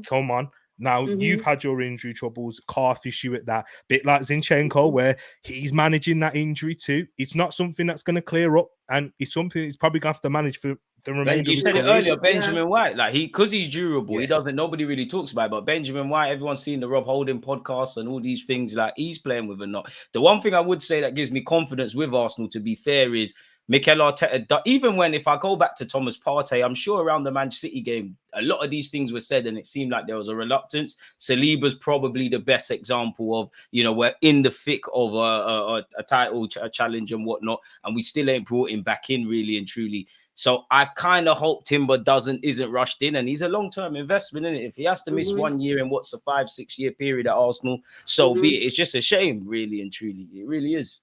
S4: Come on. Now, you've had your injury troubles, calf issue at that, bit like Zinchenko, where he's managing that injury too. It's not something that's going to clear up, and it's something he's probably going to have to manage for the remainder.
S1: You said it earlier, Benjamin White, like because he's durable, he doesn't. Nobody really talks about it, but Benjamin White, everyone's seen the Rob Holding podcast and all these things. Like, he's playing with a knot. The one thing I would say that gives me confidence with Arsenal, to be fair, is Mikel Arteta. Even when, if I go back to Thomas Partey, I'm sure around the Man City game, a lot of these things were said and it seemed like there was a reluctance. Saliba's probably the best example of, we're in the thick of a title challenge and whatnot, and we still ain't brought him back in really and truly. So I kind of hope Timber isn't rushed in, and he's a long-term investment, isn't it? If he has to miss 1 year in what's a 5-6 year period at Arsenal, so be it. It's just a shame, really and truly. It really is.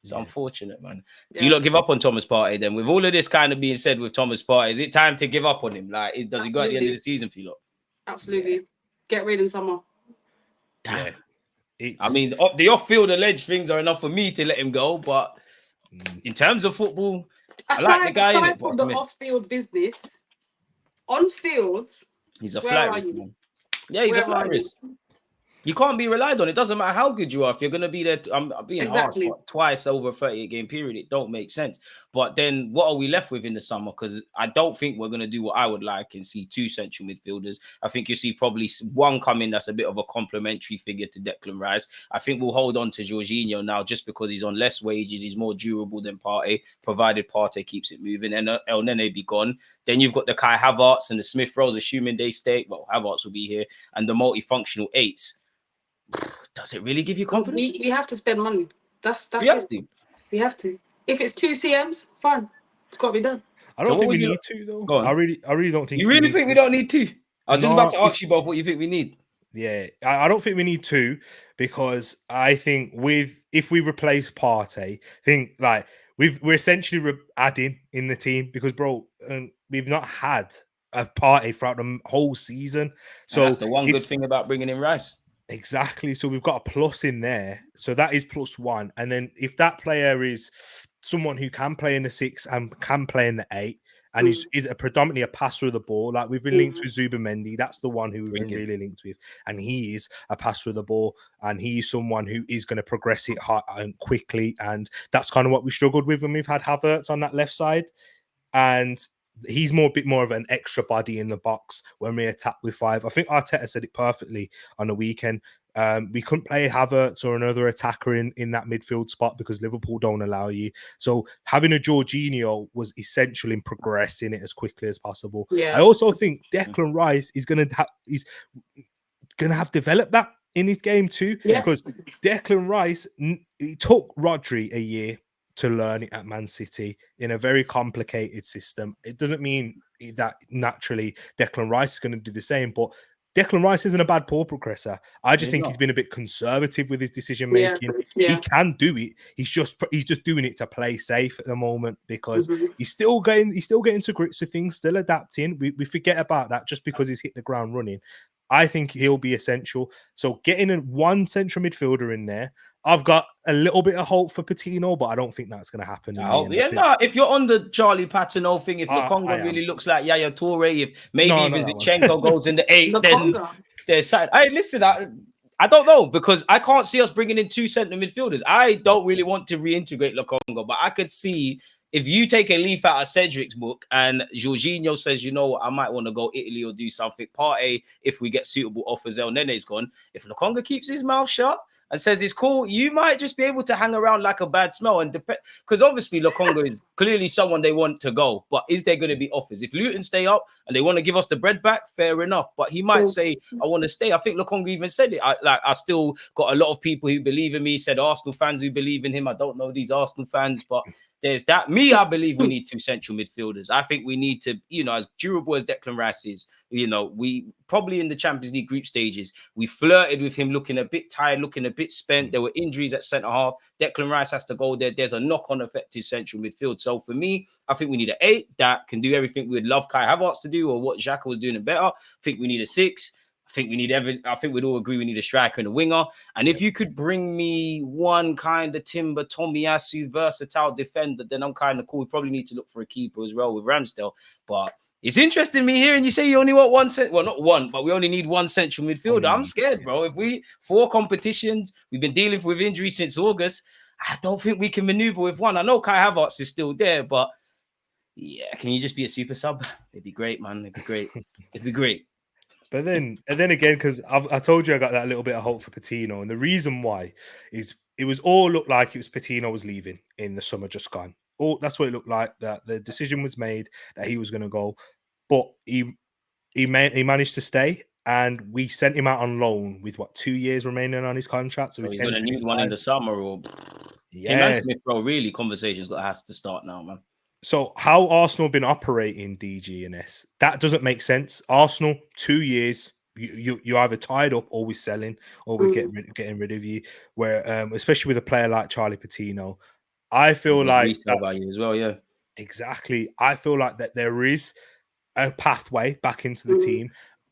S1: It's unfortunate, man. Do you not give up on Thomas Partey then? With all of this kind of being said with Thomas Partey, is it time to give up on him? Like, does he go at the end of the season for you lot?
S5: Absolutely. Get rid in summer.
S1: Damn. I mean, the off-field alleged things are enough for me to let him go, but in terms of football, I like the guy in it.
S5: Aside from the off-field business, on field,
S1: he's a flat risk, man. Yeah, he's a flat risk. You can't be relied on. It doesn't matter how good you are. If you're going to be there, I'm being harsh, twice over a 38-game period, it don't make sense. But then what are we left with in the summer? Because I don't think we're going to do what I would like and see two central midfielders. I think you see probably one coming that's a bit of a complementary figure to Declan Rice. I think we'll hold on to Jorginho now just because he's on less wages. He's more durable than Partey, provided Partey keeps it moving. And El Nene be gone. Then you've got the Kai Havertz and the Smith Rowe, assuming they stay. Well, Havertz will be here. And the multifunctional eights. Does it really give you confidence?
S5: We have to spend money. That's
S1: we have to.
S5: We have to. If it's 2 CMs, fine. It's got to be done.
S4: I don't think we need to, though. I really don't think.
S1: You really think we don't need to? I was just about to ask you both what you think we need.
S4: Yeah, I don't think we need two, because I think if we replace Partey, I think like we're essentially adding in the team, because bro, we've not had a Partey throughout the whole season.
S1: And that's
S4: So
S1: the one
S4: it's
S1: good thing about bringing in Rice.
S4: exactly. So we've got a plus in there. So that is +1. And then if that player is someone who can play in the 6 and can play in the 8, and is a predominantly a passer of the ball, like we've been linked with Zubimendi, that's the one who we've been really linked with, and he is a passer of the ball, and he's someone who is going to progress it hard and quickly, and that's kind of what we struggled with when we've had Havertz on that left side, and he's a bit more of an extra body in the box when we attack with 5. I think Arteta said it perfectly on the weekend. We couldn't play Havertz or another attacker in that midfield spot because Liverpool don't allow you. So having a Jorginho was essential in progressing it as quickly as possible.
S5: Yeah.
S4: I also think Declan Rice is going to have developed that in his game too, because Declan Rice, it took Rodri a year to learn it at Man City in a very complicated system. It doesn't mean that naturally Declan Rice is going to do the same, but Declan Rice isn't a bad ball progressor. I just think he's been a bit conservative with his decision making. He can do it. He's just doing it to play safe at the moment, because he's still getting to grips with things, still adapting. We forget about that just because he's hit the ground running. I think he'll be essential. So getting one central midfielder in there, I've got a little bit of hope for Patino, but I don't think that's going to happen.
S1: If you're on the Charlie Patino thing, if Lokonga really looks like Yaya Toure, if maybe even Zinchenko goes in the 8, then there's side. Hey, listen, I don't know, because I can't see us bringing in 2 central midfielders. I don't really want to reintegrate Lokonga, but I could see if you take a leaf out of Cedric's book and Jorginho says, you know what, I might want to go Italy or do something, Partey, if we get suitable offers, El Nene's gone. If Lokonga keeps his mouth shut and says it's cool, you might just be able to hang around like a bad smell. And because obviously Lokonga is clearly someone they want to go, but is there going to be offers? If Luton stay up and they want to give us the bread back, fair enough. But he might say, I want to stay. I think Lokonga even said it. I still got a lot of people who believe in me, said Arsenal fans who believe in him. I don't know these Arsenal fans, but there's that. I believe we need 2 central midfielders. I think we need to, as durable as Declan Rice is, we probably in the Champions League group stages, we flirted with him looking a bit tired, looking a bit spent. There were injuries at centre half. Declan Rice has to go there. There's a knock-on effect to central midfield. So for me, I think we need an 8 that can do everything we'd love Kai Havertz to do, or what Xhaka was doing better. I think we need a 6. I think we'd all agree we need a striker and a winger. And if you could bring me one kind of Timber, Tomiyasu, versatile defender, then I'm kind of cool. We probably need to look for a keeper as well with Ramsdale. But it's interesting me hearing you say you only want one well, not one, but we only need 1 central midfielder. I'm scared, bro. If we 4 competitions, we've been dealing with injuries since August. I don't think we can maneuver with 1. I know Kai Havertz is still there, but yeah, can you just be a super sub? It'd be great, man. It'd be great. It'd be great.
S4: But then again, because I told you I got that little bit of hope for Patino, and the reason why is it looked like it was Patino was leaving in the summer just gone. That's what it looked like. That the decision was made that he was going to go, but he managed to stay, and we sent him out on loan with 2 years remaining on his contract. So he's going to need
S1: one in the summer, or Smith, bro. Really, conversations got to have to start now, man.
S4: So how Arsenal been operating DG and S, that doesn't make sense. Arsenal, 2 years, you either tied up or we're selling, or we're getting rid of you. Where especially with a player like Charlie Patino, I feel like
S1: value as well, yeah.
S4: Exactly. I feel like that there is a pathway back into the team.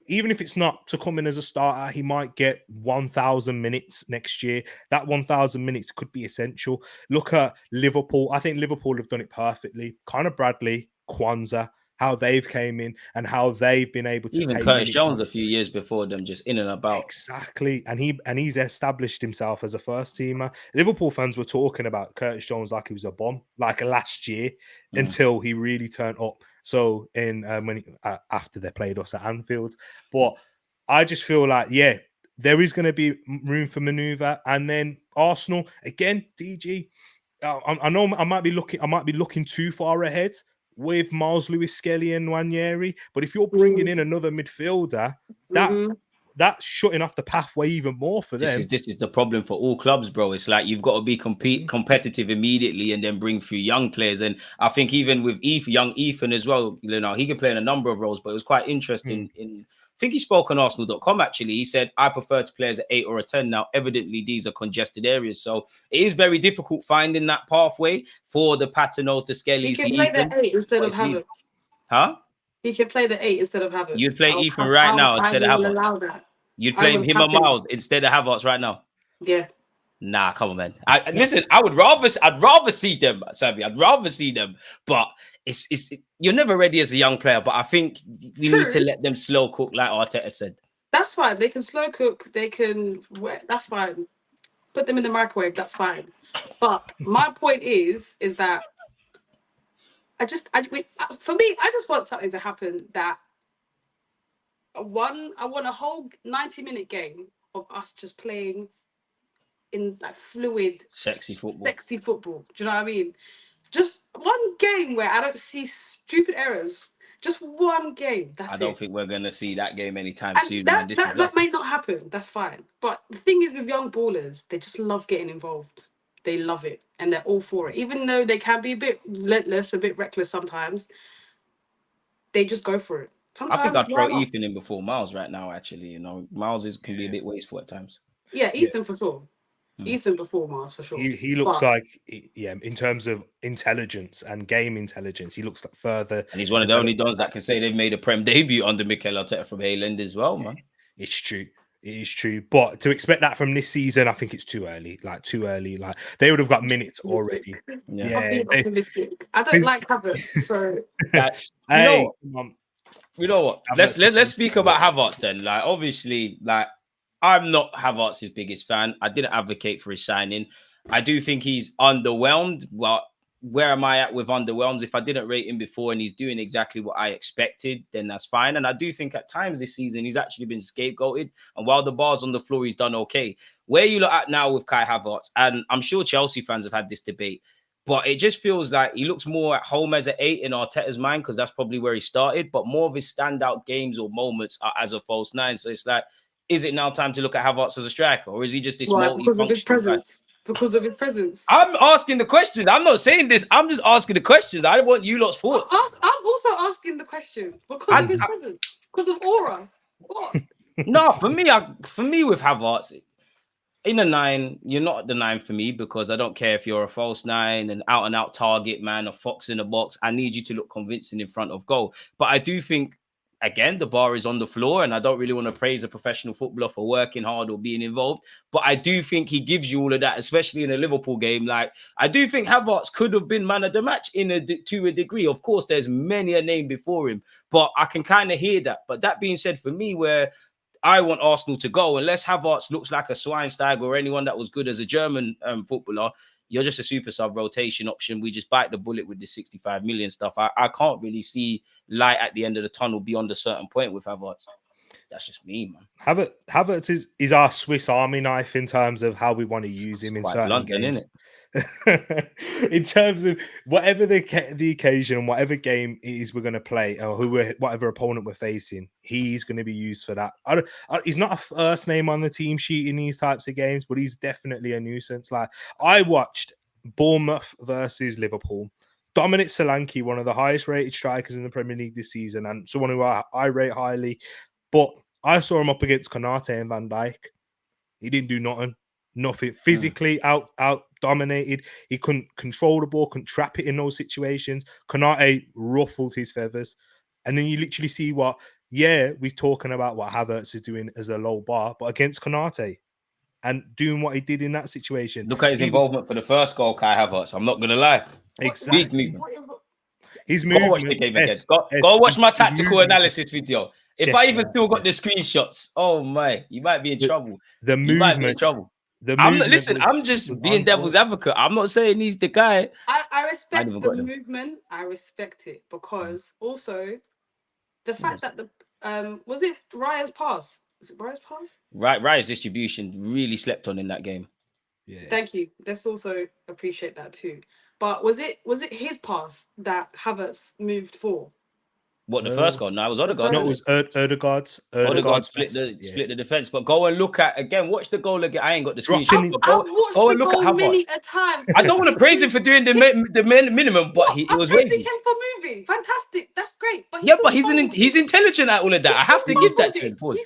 S4: Even if it's not to come in as a starter, he might get 1,000 minutes next year. That 1,000 minutes could be essential. Look at Liverpool. I think Liverpool have done it perfectly. Conor Bradley, Kwanzaa, how they've came in and how they've been able to
S1: even take Curtis Jones a few years before them, just in and about.
S4: Exactly. And he's established himself as a first teamer. Liverpool fans were talking about Curtis Jones like he was a bomb, like last year, until he really turned up. So after they played us at Anfield. But I just feel like, there is going to be room for maneuver. And then Arsenal, again, DG, I know I might be looking too far ahead with Miles Lewis, Skelly and Nwaneri. But if you're bringing in another midfielder, that that's shutting off the pathway even more for them.
S1: This is the problem for all clubs, bro. It's like you've got to be competitive immediately and then bring through young players. And I think even with young Ethan as well, you know, he can play in a number of roles, but it was quite interesting. I think he spoke on Arsenal.com actually. He said, I prefer to play as an 8 or a 10 now. Evidently, these are congested areas. So it is very difficult finding that pathway for the Paternos, the Skellies,
S5: He can
S1: the
S5: play
S1: Ethans.
S5: the 8 instead of Havertz.
S1: Huh?
S5: He can play the 8 instead of Havertz.
S1: You'd play Ethan right now instead of
S5: I will
S1: Havertz.
S5: allow that.
S1: You'd play him or Miles instead of Havertz right now.
S5: Yeah.
S1: Nah, come on, man. Listen, I'd rather see them, Sammy. I'd rather see them, but it's you're never ready as a young player. But I think we need to let them slow cook, like Arteta said.
S5: That's fine. They can slow cook. They can. That's fine. Put them in the microwave. That's fine. But my point is that for me, I just want something to happen that I want a whole 90-minute game of us just playing in like fluid,
S1: sexy football.
S5: Do you know what I mean? Just one game where I don't see stupid errors. Just one game. That's it.
S1: I don't think we're going to see that game anytime soon.
S5: That may not happen. That's fine. But the thing is with young ballers, they just love getting involved. They love it. And they're all for it. Even though they can be a bit relentless, a bit reckless sometimes, they just go for it. Sometimes,
S1: I think I'd throw Ethan in before Miles right now, actually. You know, Miles can be a bit wasteful at times.
S5: Yeah, Ethan for sure. Ethan before Miles for sure.
S4: He looks like, in terms of intelligence and game intelligence, he looks like further.
S1: And he's one of the only dons that can say they've made a Prem debut under Mikel Arteta from Haaland as well, man.
S4: It's true. It is true. But to expect that from this season, I think it's too early. Like, they would have got minutes already.
S5: Yeah. I'm being optimistic. I don't like Havertz, so.
S1: You know what? Let's speak about Havertz then. Like, obviously, like, I'm not Havertz's biggest fan. I didn't advocate for his signing. I do think he's underwhelmed. Well, where am I at with underwhelmed? If I didn't rate him before and he's doing exactly what I expected, then that's fine. And I do think at times this season, he's actually been scapegoated. And while the bar's on the floor, he's done okay. Where you look at now with Kai Havertz, and I'm sure Chelsea fans have had this debate, but it just feels like he looks more at home as an 8 in Arteta's mind, because that's probably where he started. But more of his standout games or moments are as a false 9. So it's like, is it now time to look at Havertz as a striker, or is he just this
S5: because of his presence? Because of his presence.
S1: I'm asking the questions. I'm not saying this. I'm just asking the questions. I want you lot's thoughts.
S5: I'm also asking the question because of his presence, because of aura. What?
S1: No, for me with Havertz, in a 9, you're not the 9 for me, because I don't care if you're a false 9, an out-and-out target man, a fox in a box. I need you to look convincing in front of goal. But I do think, again, the bar is on the floor, and I don't really want to praise a professional footballer for working hard or being involved, but I do think he gives you all of that, especially in a Liverpool game. Like, I do think Havertz could have been man of the match to a degree. Of course, there's many a name before him, but I can kind of hear that. But that being said, for me, where I want Arsenal to go, unless Havertz looks like a Schweinsteiger or anyone that was good as a German footballer, you're just a super sub rotation option. We just bite the bullet with the 65 million stuff. I can't really see light at the end of the tunnel beyond a certain point with Havertz. That's just me, man.
S4: Havertz is our Swiss Army knife in terms of how we want to use him in certain games. Isn't it? In terms of whatever the occasion and whatever game it is we're going to play, or whatever opponent we're facing, he's going to be used for that. He's not a first name on the team sheet in these types of games, but he's definitely a nuisance. Like, I watched Bournemouth versus Liverpool. Dominic Solanke, one of the highest rated strikers in the Premier League this season, and someone who I rate highly. But I saw him up against Konate and Van Dijk. He didn't do nothing. Physically out dominated. He couldn't control the ball, couldn't trap it in those situations. Konate ruffled his feathers. And then you literally see we're talking about what Havertz is doing as a low bar, but against Konate and doing what he did in that situation.
S1: Look at his involvement for the first goal, Kai Havertz. I'm not going to lie.
S4: Exactly. His
S1: movement. Go watch the game again. Go watch my tactical analysis video. If I even still got the screenshots, oh my, you might be in trouble.
S4: The movement.
S1: You might be in trouble. I'm just being devil's advocate. I'm not saying he's the guy.
S5: I respect the movement. I respect it, because also the fact that was it Raya's pass? Is it Raya's pass?
S1: Raya's distribution really slept on in that game.
S5: Yeah. Thank you. Let's also appreciate that too. But was it his pass that Havertz moved for?
S1: What, the first goal? No, it was Odegaard.
S4: No, it was Odegaard's.
S1: Odegaard split the defense. But go and look at again. Watch the goal again. I ain't got the
S4: Dropping
S1: screenshot.
S5: I've watched
S1: Go
S5: the
S1: and look at
S5: goal
S1: Havertz.
S5: many a time.
S1: I don't want to praise him for doing the minimum, but he was
S5: praising
S1: wavy.
S5: him for moving. Fantastic. That's great. But
S1: he's intelligent at all of that. I have to give that to him. Pause.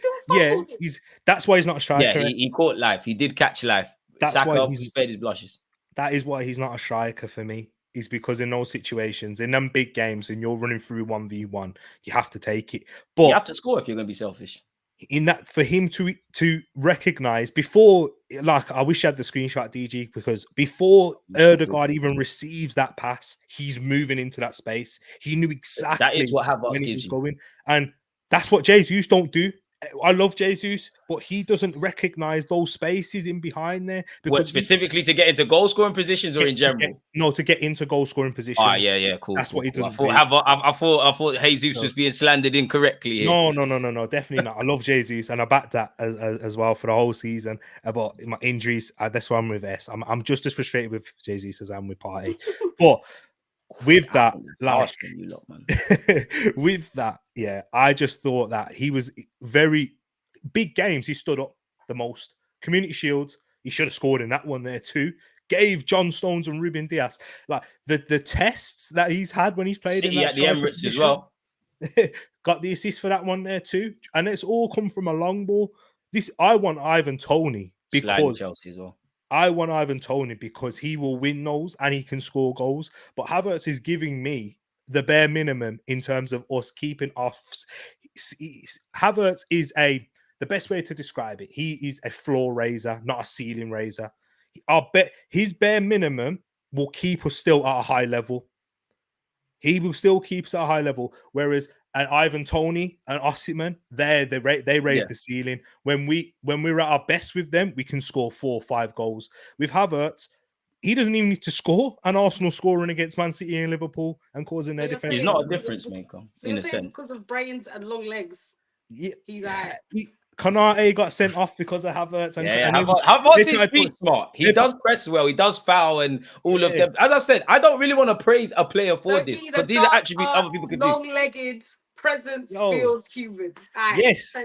S4: That's why he's not a striker.
S1: Yeah, he caught life. He did catch life.
S4: That's
S1: Saka
S4: why he's
S1: spared his blushes.
S4: That is why he's not a striker for me. Is because in those situations, in them big games, and you're running through 1v1, you have to take it. But
S1: you have to score if you're going to be selfish.
S4: In that, for him to recognize before, like, I wish I had the screenshot, DG, because before Odegaard even receives that pass, he's moving into that space. He knew exactly
S1: that is what Havertz
S4: gives you. Going, and that's what Jesus don't do. I love Jesus, but he doesn't recognize those spaces in behind there.
S1: Because specifically to get into goal scoring positions or in general?
S4: To get into goal scoring positions.
S1: Ah, yeah, cool.
S4: That's what he doesn't
S1: do. I thought Jesus was being slandered incorrectly here.
S4: No, definitely not. I love Jesus, and I backed that as well for the whole season. About my injuries, that's why I'm with S. I'm just as frustrated with Jesus as I am with Partey. But with that, with that, yeah, I just thought that he was very big games. He stood up the most. Community Shields, he should have scored in that one there too. Gave John Stones and Ruben Dias like the tests that he's had when he's played
S1: City
S4: in that
S1: at the Emirates position. As well.
S4: Got the assist for that one there too, and it's all come from a long ball. I want Ivan Toney because
S1: Chelsea as well.
S4: I want Ivan Toney because he will win those and he can score goals. But Havertz is giving me the bare minimum in terms of us keeping off. Havertz is the best way to describe it. He is a floor raiser, not a ceiling raiser. I'll bet his bare minimum will keep us still at a high level. He will still keep us at a high level. Whereas an Ivan Toney and Osimhen, they raise the ceiling. When we're at our best with them, we can score 4 or 5 goals. With Havertz, he doesn't even need to score. And Arsenal scoring against Man City and Liverpool and causing their defense.
S1: He's not a difference maker in a sense
S5: because of brains and long legs.
S4: Yeah,
S5: he's like.
S4: Konate got sent off because of Havertz. And
S1: Havertz is street smart. He does press well. He does foul and all of them. As I said, I don't really want to praise a player for this, but these are attributes other people can do.
S5: Long-legged, presence, builds human.
S4: Yes.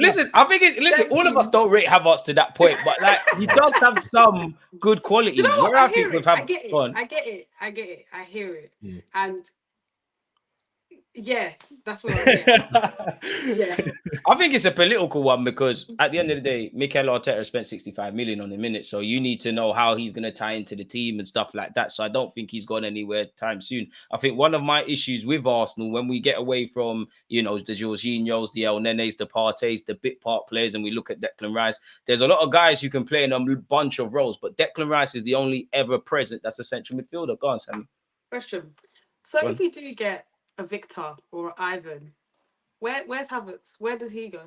S1: Listen, I think all of us don't rate Havertz to that point, but like he does have some good qualities.
S5: You know what? I get it. I hear it.
S4: Yeah.
S5: And yeah, that's what I get. Yeah.
S1: I think it's a political one because at the end of the day, Mikel Arteta spent 65 million on him, so you need to know how he's going to tie into the team and stuff like that. So I don't think he's gone anywhere time soon. I think one of my issues with Arsenal, when we get away from, the Jorginhos, the El Nenes, the Parteys, the bit part players, and we look at Declan Rice, there's a lot of guys who can play in a bunch of roles, but Declan Rice is the only ever present that's a central midfielder. Go on, Sammy.
S5: Question. So if we do get a Victor or Ivan, where's Havertz? Where does he go?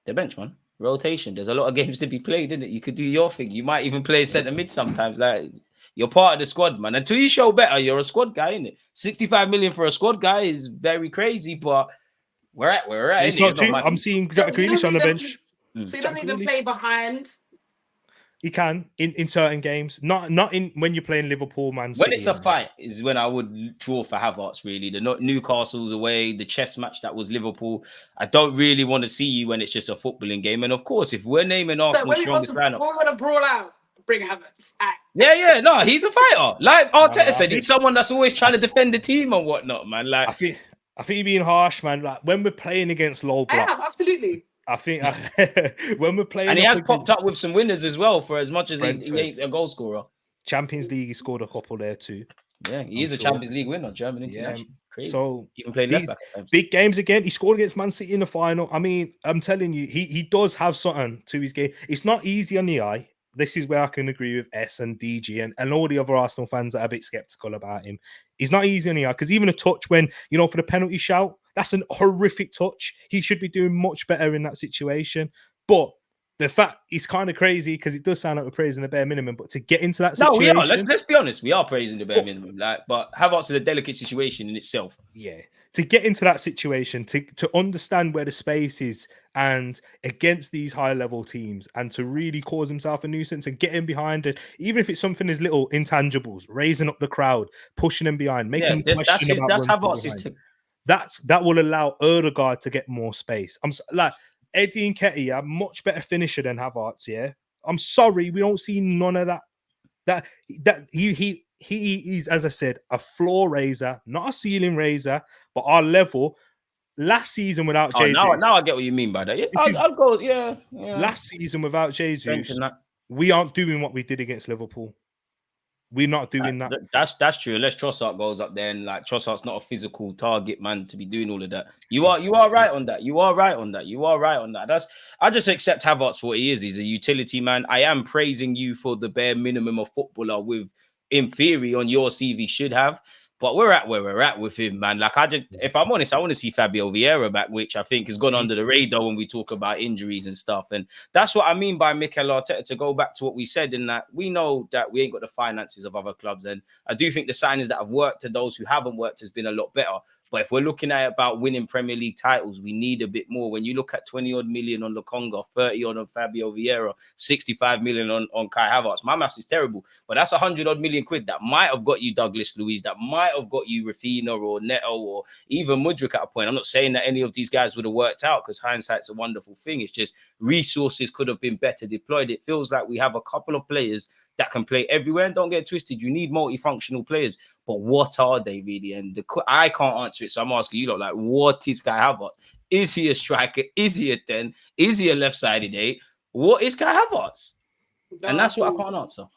S1: The bench, man. Rotation. There's a lot of games to be played, isn't it? You could do your thing. You might even play centre mid sometimes. Like you're part of the squad, man. Until you show better, you're a squad guy, isn't it? 65 million for a squad guy is very crazy, but we're at.
S4: It's not too. I'm seeing Jack Grealish on the bench.
S5: So he doesn't even play behind.
S4: He can in certain games, not in when you're playing Liverpool, Man City.
S1: When it's a fight is when I would draw for Havertz. Really, the Newcastle's away, the chess match that was Liverpool. I don't really want to see you when it's just a footballing game. And of course, if we're naming Arsenal's strongest lineup,
S5: we're going to brawl out. Bring Havertz.
S1: Yeah, no, he's a fighter. Like Arteta said, he's someone that's always trying to defend the team and whatnot, man. Like
S4: I think you're being harsh, man. Like when we're playing against low block,
S5: absolutely.
S4: I think when we're playing,
S1: and he has popped up with some winners as well. For as much as he ain't a goal scorer,
S4: Champions League, he scored a couple there too.
S1: Yeah, he is a Champions League winner, German international. Crazy.
S4: So
S1: even played left back at times.
S4: Big games again. He scored against Man City in the final. I mean, I'm telling you, he does have something to his game. It's not easy on the eye. This is where I can agree with S and DG and all the other Arsenal fans that are a bit skeptical about him. He's not easy on the eye because even a touch when, for the penalty shout, that's an horrific touch. He should be doing much better in that situation. But the fact is kind of crazy because it does sound like we're praising the bare minimum, but to get into that situation...
S1: No, we are. Let's be honest. We are praising the bare minimum. But Havertz is a delicate situation in itself.
S4: Yeah. To get into that situation, to understand where the space is and against these high-level teams and to really cause himself a nuisance and get him behind it, even if it's something as little intangibles, raising up the crowd, pushing him behind, making him question about...
S1: That's Havertz's
S4: that will allow Erdegaard to get more space. Like Eddie Nketiah, much better finisher than Havertz. Yeah, I'm sorry, we don't see none of that. He is, as I said, a floor raiser, not a ceiling raiser, but our level. Last season without Jesus.
S1: Now I get what you mean by that. Yeah, I'll go. Yeah.
S4: Last season without Jesus,
S1: that.
S4: we aren't doing what we did against Liverpool. We're not doing that.
S1: That's true. Unless Trossard goes up there, and like Trossard's not a physical target man to be doing all of that. You are right on that. You are right on that. I just accept Havertz for what he is. He's a utility man. I am praising you for the bare minimum a footballer with, in theory, on your CV should have. But we're at where we're at with him, man. Like, if I'm honest, I want to see Fabio Vieira back, which I think has gone under the radar when we talk about injuries and stuff. And that's what I mean by Mikel Arteta, to go back to what we said, in that we know that we ain't got the finances of other clubs. And I do think the signings that have worked to those who haven't worked has been a lot better. But if we're looking at about winning Premier League titles, we need a bit more. When you look at 20-odd million on Lokonga, 30-odd on Fabio Vieira, 65 million on Kai Havertz, my maths is terrible. But that's 100-odd million quid that might have got you Douglas Luiz, that might have got you Rafinha or Neto or even Mudryk at a point. I'm not saying that any of these guys would have worked out, because hindsight's a wonderful thing. It's just resources could have been better deployed. It feels like we have a couple of players that can play everywhere. And don't get twisted, you need multifunctional players. But what are they really? And I can't answer it. So I'm asking you, like, what is Kai Havertz? Is he a striker? Is he a 10? Is he a left-sided 8? What is Kai Havertz? And that's what I can't answer.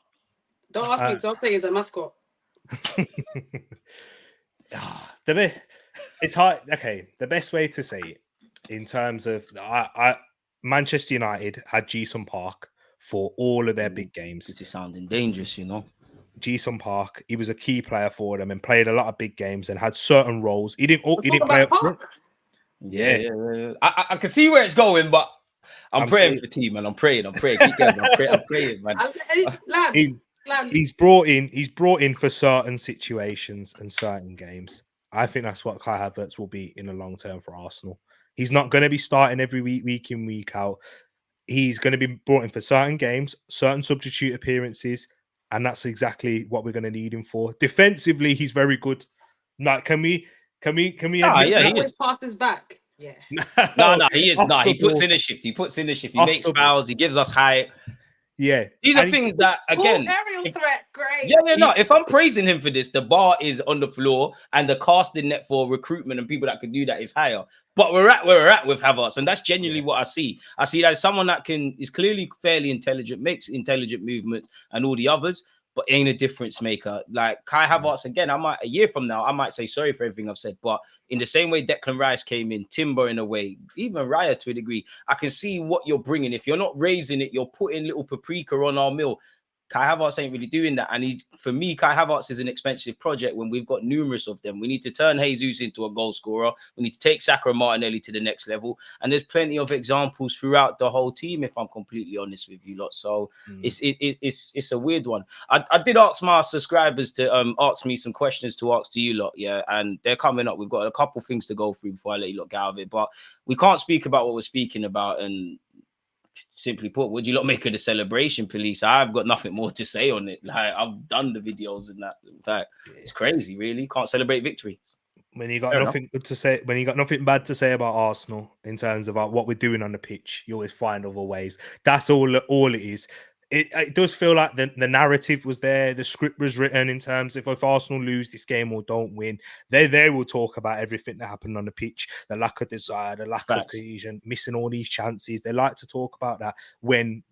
S5: Don't ask me. Don't say he's a mascot.
S4: It's hard. Okay, the best way to say it, in terms of Manchester United had Jason Park for all of their big games.
S1: This is sounding dangerous,
S4: Jason Park, he was a key player for them and played a lot of big games and had certain roles. He didn't play up front.
S1: Yeah. I can see where it's going, but I'm praying for team, man. I'm praying. Keep going. I'm praying, man.
S4: He's brought in for certain situations and certain games. I think that's what Kai Havertz will be in the long term for Arsenal. He's not going to be starting every week in, week out. He's going to be brought in for certain games, certain substitute appearances, and that's exactly what we're going to need him for. Defensively, he's very good. Like, can we?
S5: He always passes back. Yeah.
S1: No, he is. No, he puts in a shift. He makes fouls. He gives us height.
S4: Yeah.
S1: These are things that, again,
S5: aerial threat, great.
S1: Yeah. If I'm praising him for this, the bar is on the floor, and the casting net for recruitment and people that could do that is higher. But we're at where we're at with Havertz, and that's genuinely what I see. I see that as someone that is clearly fairly intelligent, makes intelligent movements, and all the others, but ain't a difference maker. Like Kai Havertz, again, a year from now, I might say sorry for everything I've said, but in the same way Declan Rice came in, Timber in a way, even Raya to a degree, I can see what you're bringing. If you're not raising it, you're putting little paprika on our meal. Kai Havertz ain't really doing that. And for me, Kai Havertz is an expensive project when we've got numerous of them. We need to turn Jesus into a goal scorer. We need to take Saka and Martinelli to the next level. And there's plenty of examples throughout the whole team, if I'm completely honest with you lot. So it's a weird one. I did ask my subscribers to ask me some questions to ask to you lot, yeah, and they're coming up. We've got a couple things to go through before I let you lot get out of it. But we can't speak about what we're speaking about, and simply put, would you lot make of the celebration police? I've got nothing more to say on it. Like, I've done the videos and that. In fact, it's crazy, really. Can't celebrate victory.
S4: When you got nothing good to say, when you got nothing bad to say about Arsenal in terms of what we're doing on the pitch, you always find other ways. That's all it is. It does feel like the narrative was there, the script was written in terms of if Arsenal lose this game or don't win, they will talk about everything that happened on the pitch, the lack of desire, the lack of cohesion, missing all these chances. They like to talk about that when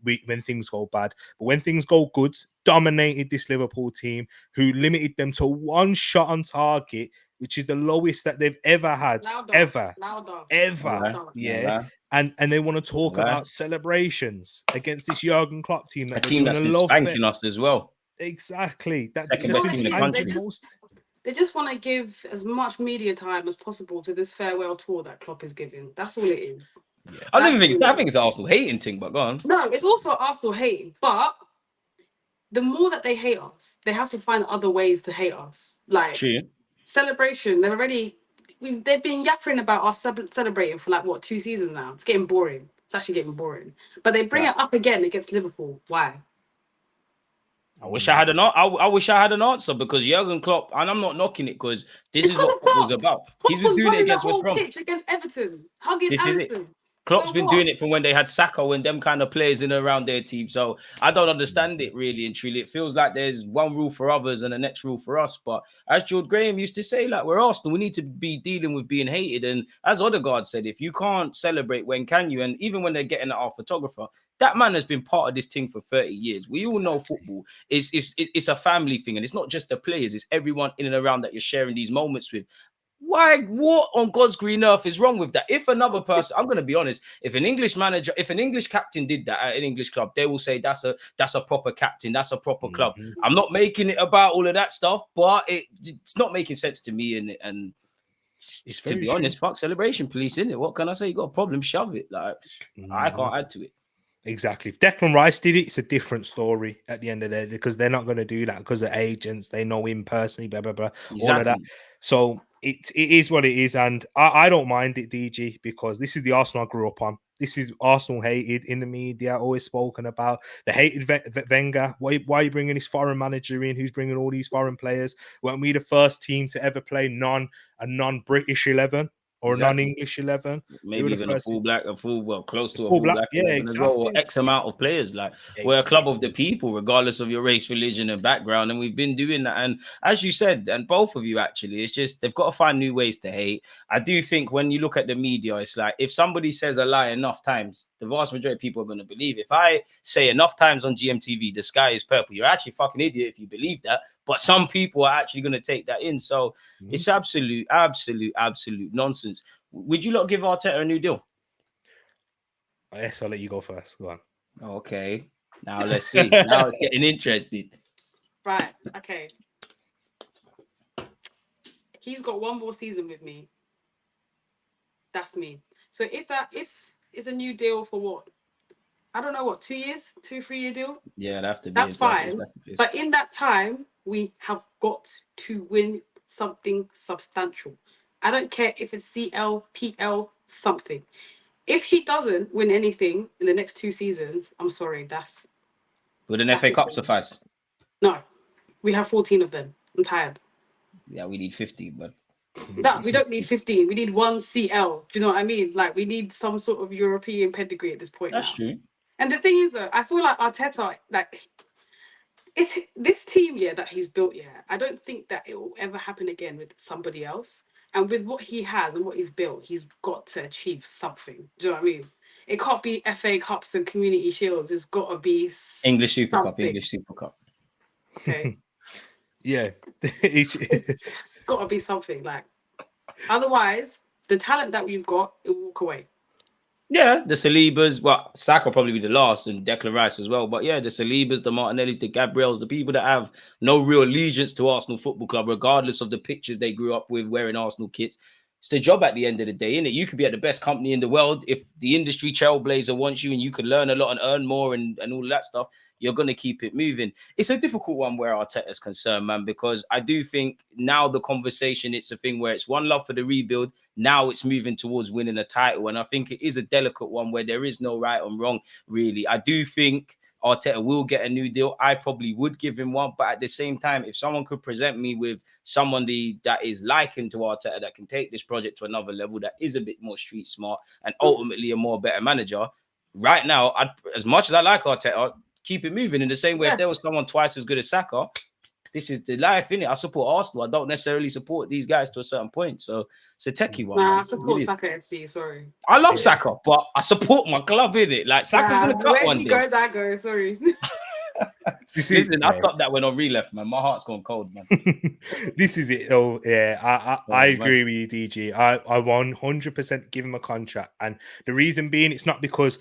S4: things go bad. But when things go good, dominated this Liverpool team, who limited them to one shot on target, which is the lowest that they've ever had. Ever. Yeah. And they want to talk about celebrations against this Jurgen Klopp team.
S1: A team that's been spanking us as well.
S4: Exactly.
S1: Second best team in the country.
S5: They just want to give as much media time as possible to this farewell tour that Klopp is giving. That's all it is.
S1: Yeah. I don't think it's an Arsenal hating thing, but go on.
S5: No, it's also Arsenal hating. But the more that they hate us, they have to find other ways to hate us. Like celebration. They've been yapping about us celebrating for like 2 seasons now. It's getting boring. It's actually getting boring. But they bring it up again against Liverpool. Why?
S1: I wish I had I wish I had an answer because Jurgen Klopp, and I'm not knocking it because this is what Klopp was about. He's been doing it against West Brom.
S5: Pitch against Everton, hugging
S1: This is it.
S5: Alisson.
S1: Klopp's been doing it from when they had Saka and them kind of players in and around their team. So I don't understand it really and truly. It feels like there's one rule for others and the next rule for us. But as George Graham used to say, like, we're Arsenal, we need to be dealing with being hated. And as Odegaard said, if you can't celebrate, when can you? And even when they're getting at our photographer, that man has been part of this thing for 30 years. We all know football is a family thing. And it's not just the players, it's everyone in and around that you're sharing these moments with. Why? What on God's green earth is wrong with that? If another person, I'm going to be honest, if an English manager, if an English captain did that at an English club, they will say that's a proper captain, that's a proper club. I'm not making it about all of that stuff, but it's not making sense to me. And it's to be honest, fuck celebration police, innit? What can I say? You got a problem, shove it. Like I can't add to it.
S4: Exactly. If Declan Rice did it, it's a different story at the end of the day because they're not going to do that because of agents. They know him personally, blah, blah, blah. Exactly. All of that. So it is what it is. And I don't mind it, DG, because this is the Arsenal I grew up on. This is Arsenal hated in the media, always spoken about. They hated Wenger. Why are you bringing this foreign manager in? Who's bringing all these foreign players? Weren't we the first team to ever play a non-British 11? Or a non-English 11,
S1: maybe even close to a full black 11 as well, or X amount of players. Like we're a club of the people, regardless of your race, religion, and background. And we've been doing that. And as you said, and both of you actually, it's just they've got to find new ways to hate. I do think when you look at the media, it's like if somebody says a lie enough times, the vast majority of people are going to believe. If I say enough times on GMTV, the sky is purple, you're actually a fucking idiot if you believe that. But some people are actually going to take that in. So it's absolute nonsense. Would you lot give Arteta a new deal?
S4: Yes, I'll let you go first. Go on.
S1: Okay. Now let's see. Now it's getting interesting.
S5: Right. Okay. He's got one more season with me. That's me. So if it's a new deal for what? I don't know what, 2 years, 3-year deal?
S1: Yeah, it'd have to be.
S5: That's fine. But in that time, we have got to win something substantial. I don't care if it's CL, PL, something. If he doesn't win anything in the next 2 seasons, I'm sorry,
S1: Would an FA Cup suffice?
S5: No. We have 14 of them. I'm tired.
S1: Yeah, we need 15, but
S5: no, we don't need 15. We need 1 CL. Do you know what I mean? Like, we need some sort of European pedigree at this point.
S1: That's true.
S5: And the thing is, though, I feel like Arteta, like, it's this team, that he's built, I don't think that it will ever happen again with somebody else. And with what he has and what he's built, he's got to achieve something. Do you know what I mean? It can't be FA Cups and Community Shields. It's got to be
S1: English Super Cup.
S5: Okay.
S4: Yeah.
S5: It's got to be something. Like, otherwise, the talent that we've got, it will walk away.
S1: Yeah, the Salibas, well, Saka will probably be the last, and Declan Rice as well. But yeah, the Salibas, the Martinellis, the Gabriels, the people that have no real allegiance to Arsenal Football Club, regardless of the pictures they grew up with wearing Arsenal kits. It's the job at the end of the day, innit? You could be at the best company in the world. If the industry trailblazer wants you and you could learn a lot and earn more and all of that stuff, you're going to keep it moving. It's a difficult one where Arteta is concerned, man, because I do think now the conversation, it's a thing where it's one love for the rebuild. Now it's moving towards winning a title. And I think it is a delicate one where there is no right and wrong, really. I do think Arteta will get a new deal. I probably would give him one. But at the same time, if someone could present me with someone that is likened to Arteta, that can take this project to another level, that is a bit more street smart and ultimately a more better manager, right now, as much as I like Arteta, keep it moving. In the same way, if there was someone twice as good as Saka, this is the life, innit? I support Arsenal. I don't necessarily support these guys to a certain point. So it's a techie one.
S5: Nah, I support Saka FC, sorry.
S1: I love Saka, but I support my club, innit? Like, Saka's going to cut one day.
S5: Where he goes, I go, sorry.
S1: Listen, I thought that went on releft, man. My heart's gone cold, man.
S4: This is it. Oh, yeah. I agree with you, DG. I 100% give him a contract. And the reason being, it's not because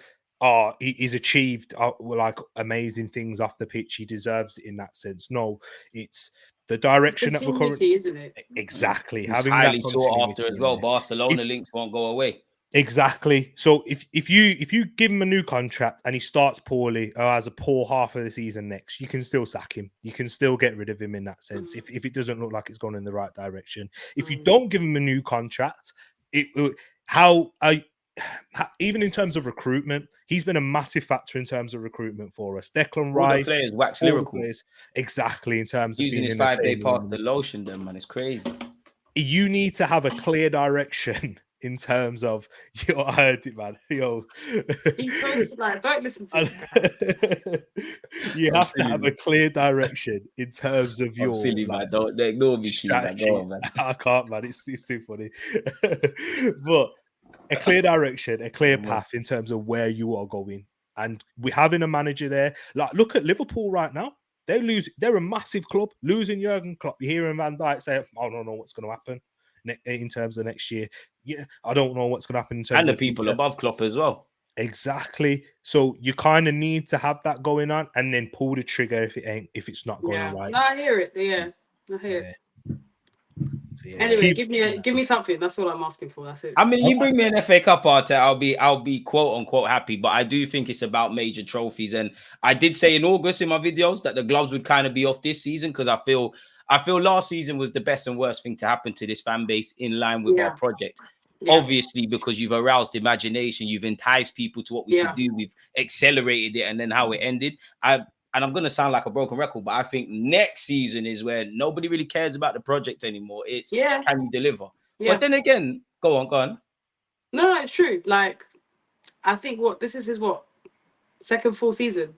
S4: he's achieved like amazing things off the pitch. He deserves it in that sense. No, it's the direction that we're currently,
S5: isn't it?
S4: Exactly.
S1: It's
S4: having
S1: highly
S4: that
S1: sought after as well. Barcelona links won't go away.
S4: Exactly. So if you give him a new contract and he starts poorly or has a poor half of the season next, you can still sack him. You can still get rid of him in that sense if it doesn't look like it's going in the right direction. If you don't give him a new contract, even in terms of recruitment, he's been a massive factor in terms of recruitment for us. Declan
S1: All
S4: Rice,
S1: the players wax
S4: all the
S1: lyrical.
S4: players, exactly, in terms of
S1: Using
S4: being
S1: his
S4: in the
S1: 5-day
S4: same
S1: path
S4: room.
S1: to lotion them, man. It's crazy.
S4: You need to have a clear direction in terms of I heard it, man.
S5: He's so like, don't listen to this guy.
S4: You
S1: I'm
S4: have to
S1: silly,
S4: have a
S1: man.
S4: clear direction in terms of
S1: I'm
S4: your
S1: silly,
S4: like
S1: man. Don't ignore me, T, man.
S4: strategy.
S1: Go on, man.
S4: I can't, man. It's too funny. But a clear direction, a clear path in terms of where you are going. And we're having a manager there. Like, look at Liverpool right now. They're a massive club. Losing Jurgen Klopp. You're hearing Van Dijk say, I don't know what's going to happen in terms of next year. Yeah, I don't know what's going to happen in terms
S1: And
S4: of
S1: the people
S4: future.
S1: above Klopp as well.
S4: Exactly. So you kind of need to have that going on and then pull the trigger if it's not going right.
S5: No, I hear it. Yeah, I hear it.
S4: So,
S5: anyway, give me something. That's all I'm asking for. That's it.
S1: I mean, you bring me an FA Cup, Arteta, I'll be quote unquote happy. But I do think it's about major trophies. And I did say in August in my videos that the gloves would kind of be off this season because I feel last season was the best and worst thing to happen to this fan base in line with our project. Yeah. Obviously, because you've aroused imagination, you've enticed people to what we could do, we've accelerated it, and then how it ended. And I'm going to sound like a broken record, but I think next season is where nobody really cares about the project anymore. It's can you deliver? But then again, go on.
S5: No, it's true. Like, I think this is his second full season.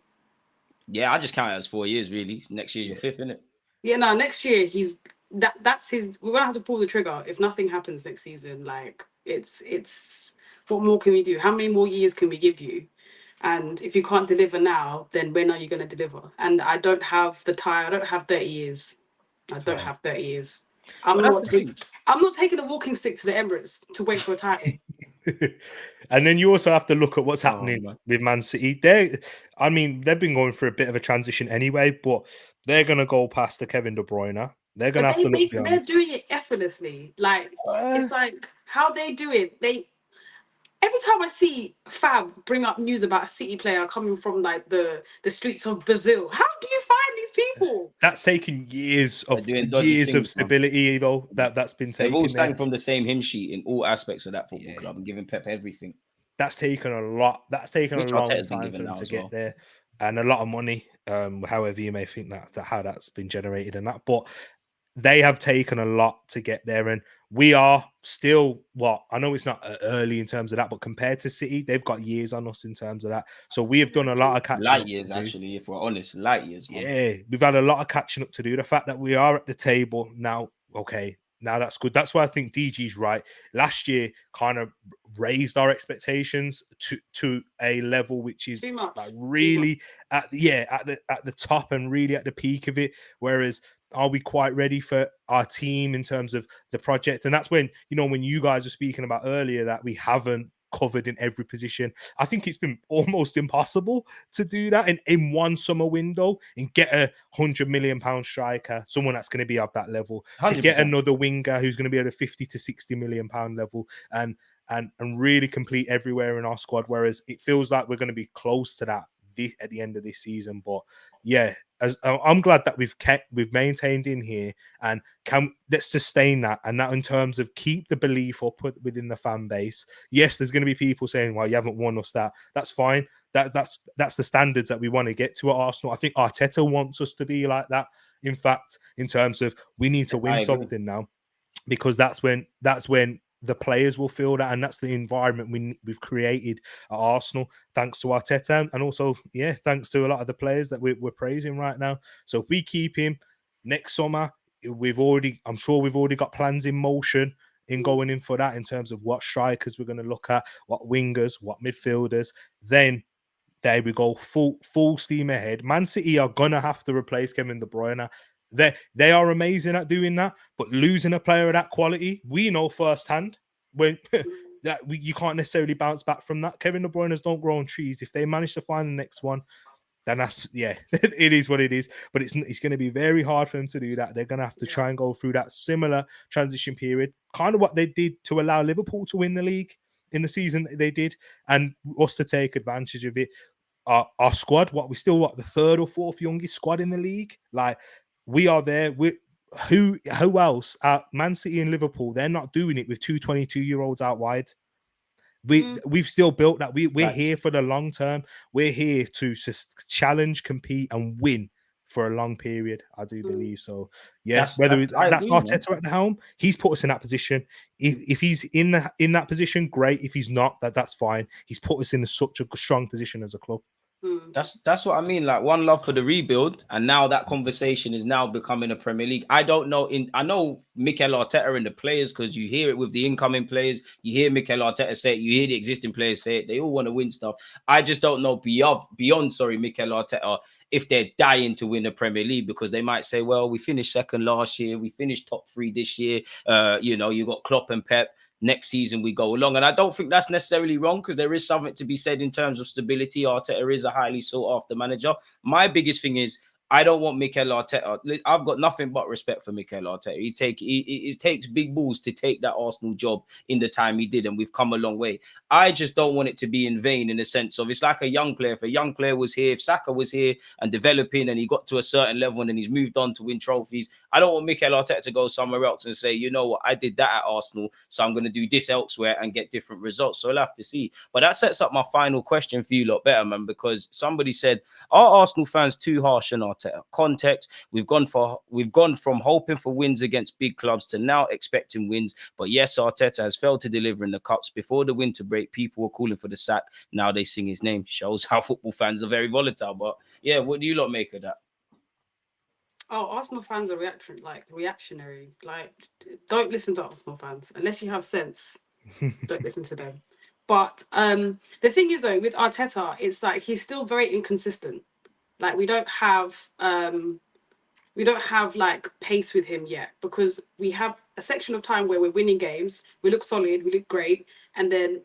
S1: Yeah, I just count it as 4 years, really. Next year's your fifth, isn't it?
S5: Yeah, no, next year that's his. We're gonna have to pull the trigger if nothing happens next season. Like, it's what more can we do? How many more years can we give you? And if you can't deliver now, then when are you going to deliver? And I don't have the time. I don't have 30 years. I don't have 30 years. I'm not taking a walking stick to the Emirates to wait for a title.
S4: And then you also have to look at what's happening with Man City. They've been going through a bit of a transition anyway, but they're going to go past the Kevin De Bruyne. They're going to have to look beyond.
S5: They're doing it effortlessly. Like, it's like how they do it. Every time I see Fab bring up news about a City player coming from like the streets of Brazil, how do you find these people?
S4: That's taken years of stability, though. That's been taken.
S1: They've all sang from the same hymn sheet in all aspects of that football club and giving Pep everything.
S4: That's taken a lot. That's taken a long time for them to get there, and a lot of money. However you may think how that's been generated and that, but they have taken a lot to get there, and we are still I know it's not early in terms of that, but compared to City, they've got years on us in terms of that. So we have done a lot of catching up.
S1: Light years, actually, if we're honest, light years. Man.
S4: Yeah, we've had a lot of catching up to do. The fact that we are at the table now, now that's good. That's why I think DG's right. Last year kind of raised our expectations to a level which is like really at the top and really at the peak of it. Whereas, are we quite ready for our team in terms of the project? And that's when, when you guys were speaking about earlier that we haven't covered in every position. I think it's been almost impossible to do that in one summer window and get a £100 million striker, someone that's going to be at that level, 100%. To get another winger who's going to be at a £50 to £60 million level and really complete everywhere in our squad. Whereas it feels like we're going to be close to that at the end of this season. But yeah, I'm glad that we've maintained in here and let's sustain that. And that in terms of keep the belief up within the fan base. Yes, there's going to be people saying, well, you haven't won us that. That's fine. That's the standards that we want to get to at Arsenal. I think Arteta wants us to be like that. In fact, in terms of we need to win something now, because that's when the players will feel that, and that's the environment we've created at Arsenal, thanks to Arteta, and also, thanks to a lot of the players that we're praising right now. So if we keep him next summer, I'm sure we've already got plans in motion in going in for that in terms of what strikers we're going to look at, what wingers, what midfielders. Then there we go, full steam ahead. Man City are going to have to replace Kevin De Bruyne. They are amazing at doing that, but losing a player of that quality, we know firsthand when you can't necessarily bounce back from that. Kevin De Bruyne's don't grow on trees. If they manage to find the next one, then that's it is what it is. But it's going to be very hard for them to do that. They're going to have to try and go through that similar transition period, kind of what they did to allow Liverpool to win the league in the season that they did, and us to take advantage of it. Our squad, we're still the third or fourth youngest squad in the league, like. We are there. Who else? Man City and Liverpool, they're not doing it with two 22-year-olds out wide. We've still built that. We're
S1: Right.
S4: here for the long term. We're here to just challenge, compete, and win for a long period. I do believe so. Yeah, that's
S1: agree, man.
S4: Arteta at the helm. He's put us in that position. If he's in that position, great. If he's not, that's fine. He's put us in such a strong position as a club.
S1: That's what I mean. Like, one love for the rebuild, and now that conversation is now becoming a Premier League. I don't know. I know Mikel Arteta and the players, because you hear it with the incoming players. You hear Mikel Arteta say it. You hear the existing players say it. They all want to win stuff. I just don't know beyond Mikel Arteta if they're dying to win the Premier League, because they might say, well, we finished second last year. We finished top 3 this year. You got Klopp and Pep. Next season we go along, and I don't think that's necessarily wrong, because there is something to be said in terms of stability. Arteta is a highly sought after manager. My biggest thing is, I don't want Mikel Arteta. I've got nothing but respect for Mikel Arteta. It takes big balls to take that Arsenal job in the time he did, and we've come a long way. I just don't want it to be in vain, in the sense of, it's like a young player. If a young player was here, if Saka was here and developing, and he got to a certain level and then he's moved on to win trophies, I don't want Mikel Arteta to go somewhere else and say, you know what, I did that at Arsenal, so I'm going to do this elsewhere and get different results. So we'll have to see. But that sets up my final question for you lot better, man, because somebody said, are Arsenal fans too harsh on Arteta? Context: we've gone from hoping for wins against big clubs to now expecting wins. But yes, Arteta has failed to deliver in the cups. Before the winter break, people were calling for the sack. Now they sing his name. Shows how football fans are very volatile. But yeah, what do you lot make of that?
S5: Oh, Arsenal fans are reactionary. Like, don't listen to Arsenal fans unless you have sense. Don't listen to them. But the thing is, though, with Arteta, it's like he's still very inconsistent. Like, we don't have like pace with him yet, because we have a section of time where we're winning games, we look solid, we look great, and then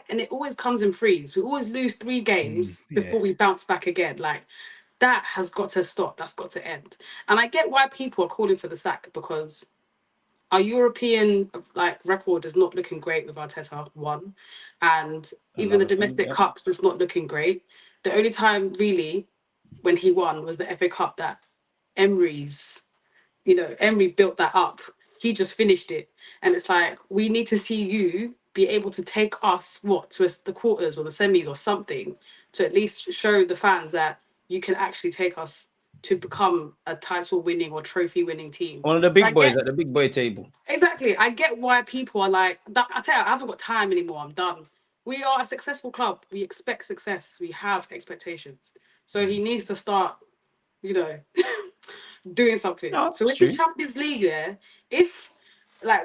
S5: and it always comes in threes. We always lose 3 games before we bounce back again. Like, that has got to stop. That's got to end. And I get why people are calling for the sack, because our European record is not looking great with Arteta, one, and even the domestic cups is not looking great. The only time really when he won was the FA Cup that Emery built that up. He just finished it. And it's like, we need to see you be able to take us, to the quarters or the semis or something, to at least show the fans that you can actually take us to become a title-winning or trophy-winning team.
S1: One of the big boys at the big boy table.
S5: Exactly. I get why people are like, I tell you, I haven't got time anymore. I'm done. We are a successful club. We expect success. We have expectations. So he needs to start, doing something.
S1: No,
S5: so with the Champions League,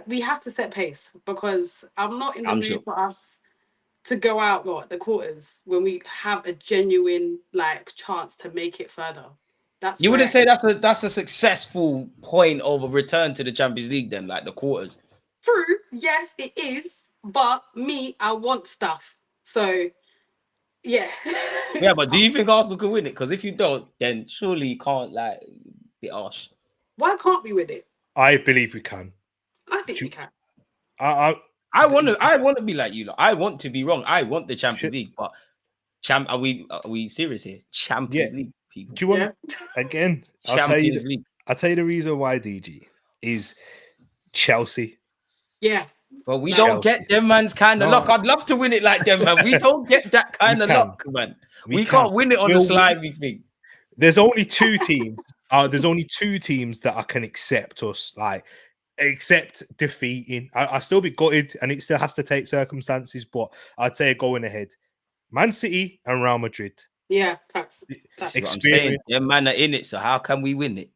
S5: we have to set pace, because I'm not in the mood for us to go out the quarters when we have a genuine chance to make it further.
S1: You wouldn't say that's a successful point of a return to the Champions League then, like the quarters?
S5: True, yes, it is. But I want stuff. So, yeah.
S1: Yeah, but do you think Arsenal can win it? Because if you don't, then surely you can't be harsh.
S5: Why can't we win it?
S4: I believe we can.
S5: I think we can.
S1: I want to be like you lot. I want to be wrong. I want the Champions League, but are we serious here? Champions League, people.
S4: Do you want again? I'll tell you the reason why, DG, is Chelsea.
S5: Yeah.
S1: Well, we don't get them man's kind of luck. I'd love to win it like them, man. We don't get that kind of luck, man. We can't win it on the slide, we think.
S4: There's only 2 teams. There's only 2 teams that I can accept defeating. I'll still be gutted, and it still has to take circumstances, but I'd say going ahead. Man City and Real Madrid.
S5: Yeah, facts.
S1: That's what I'm saying. Yeah, man are in it, so how can we win it?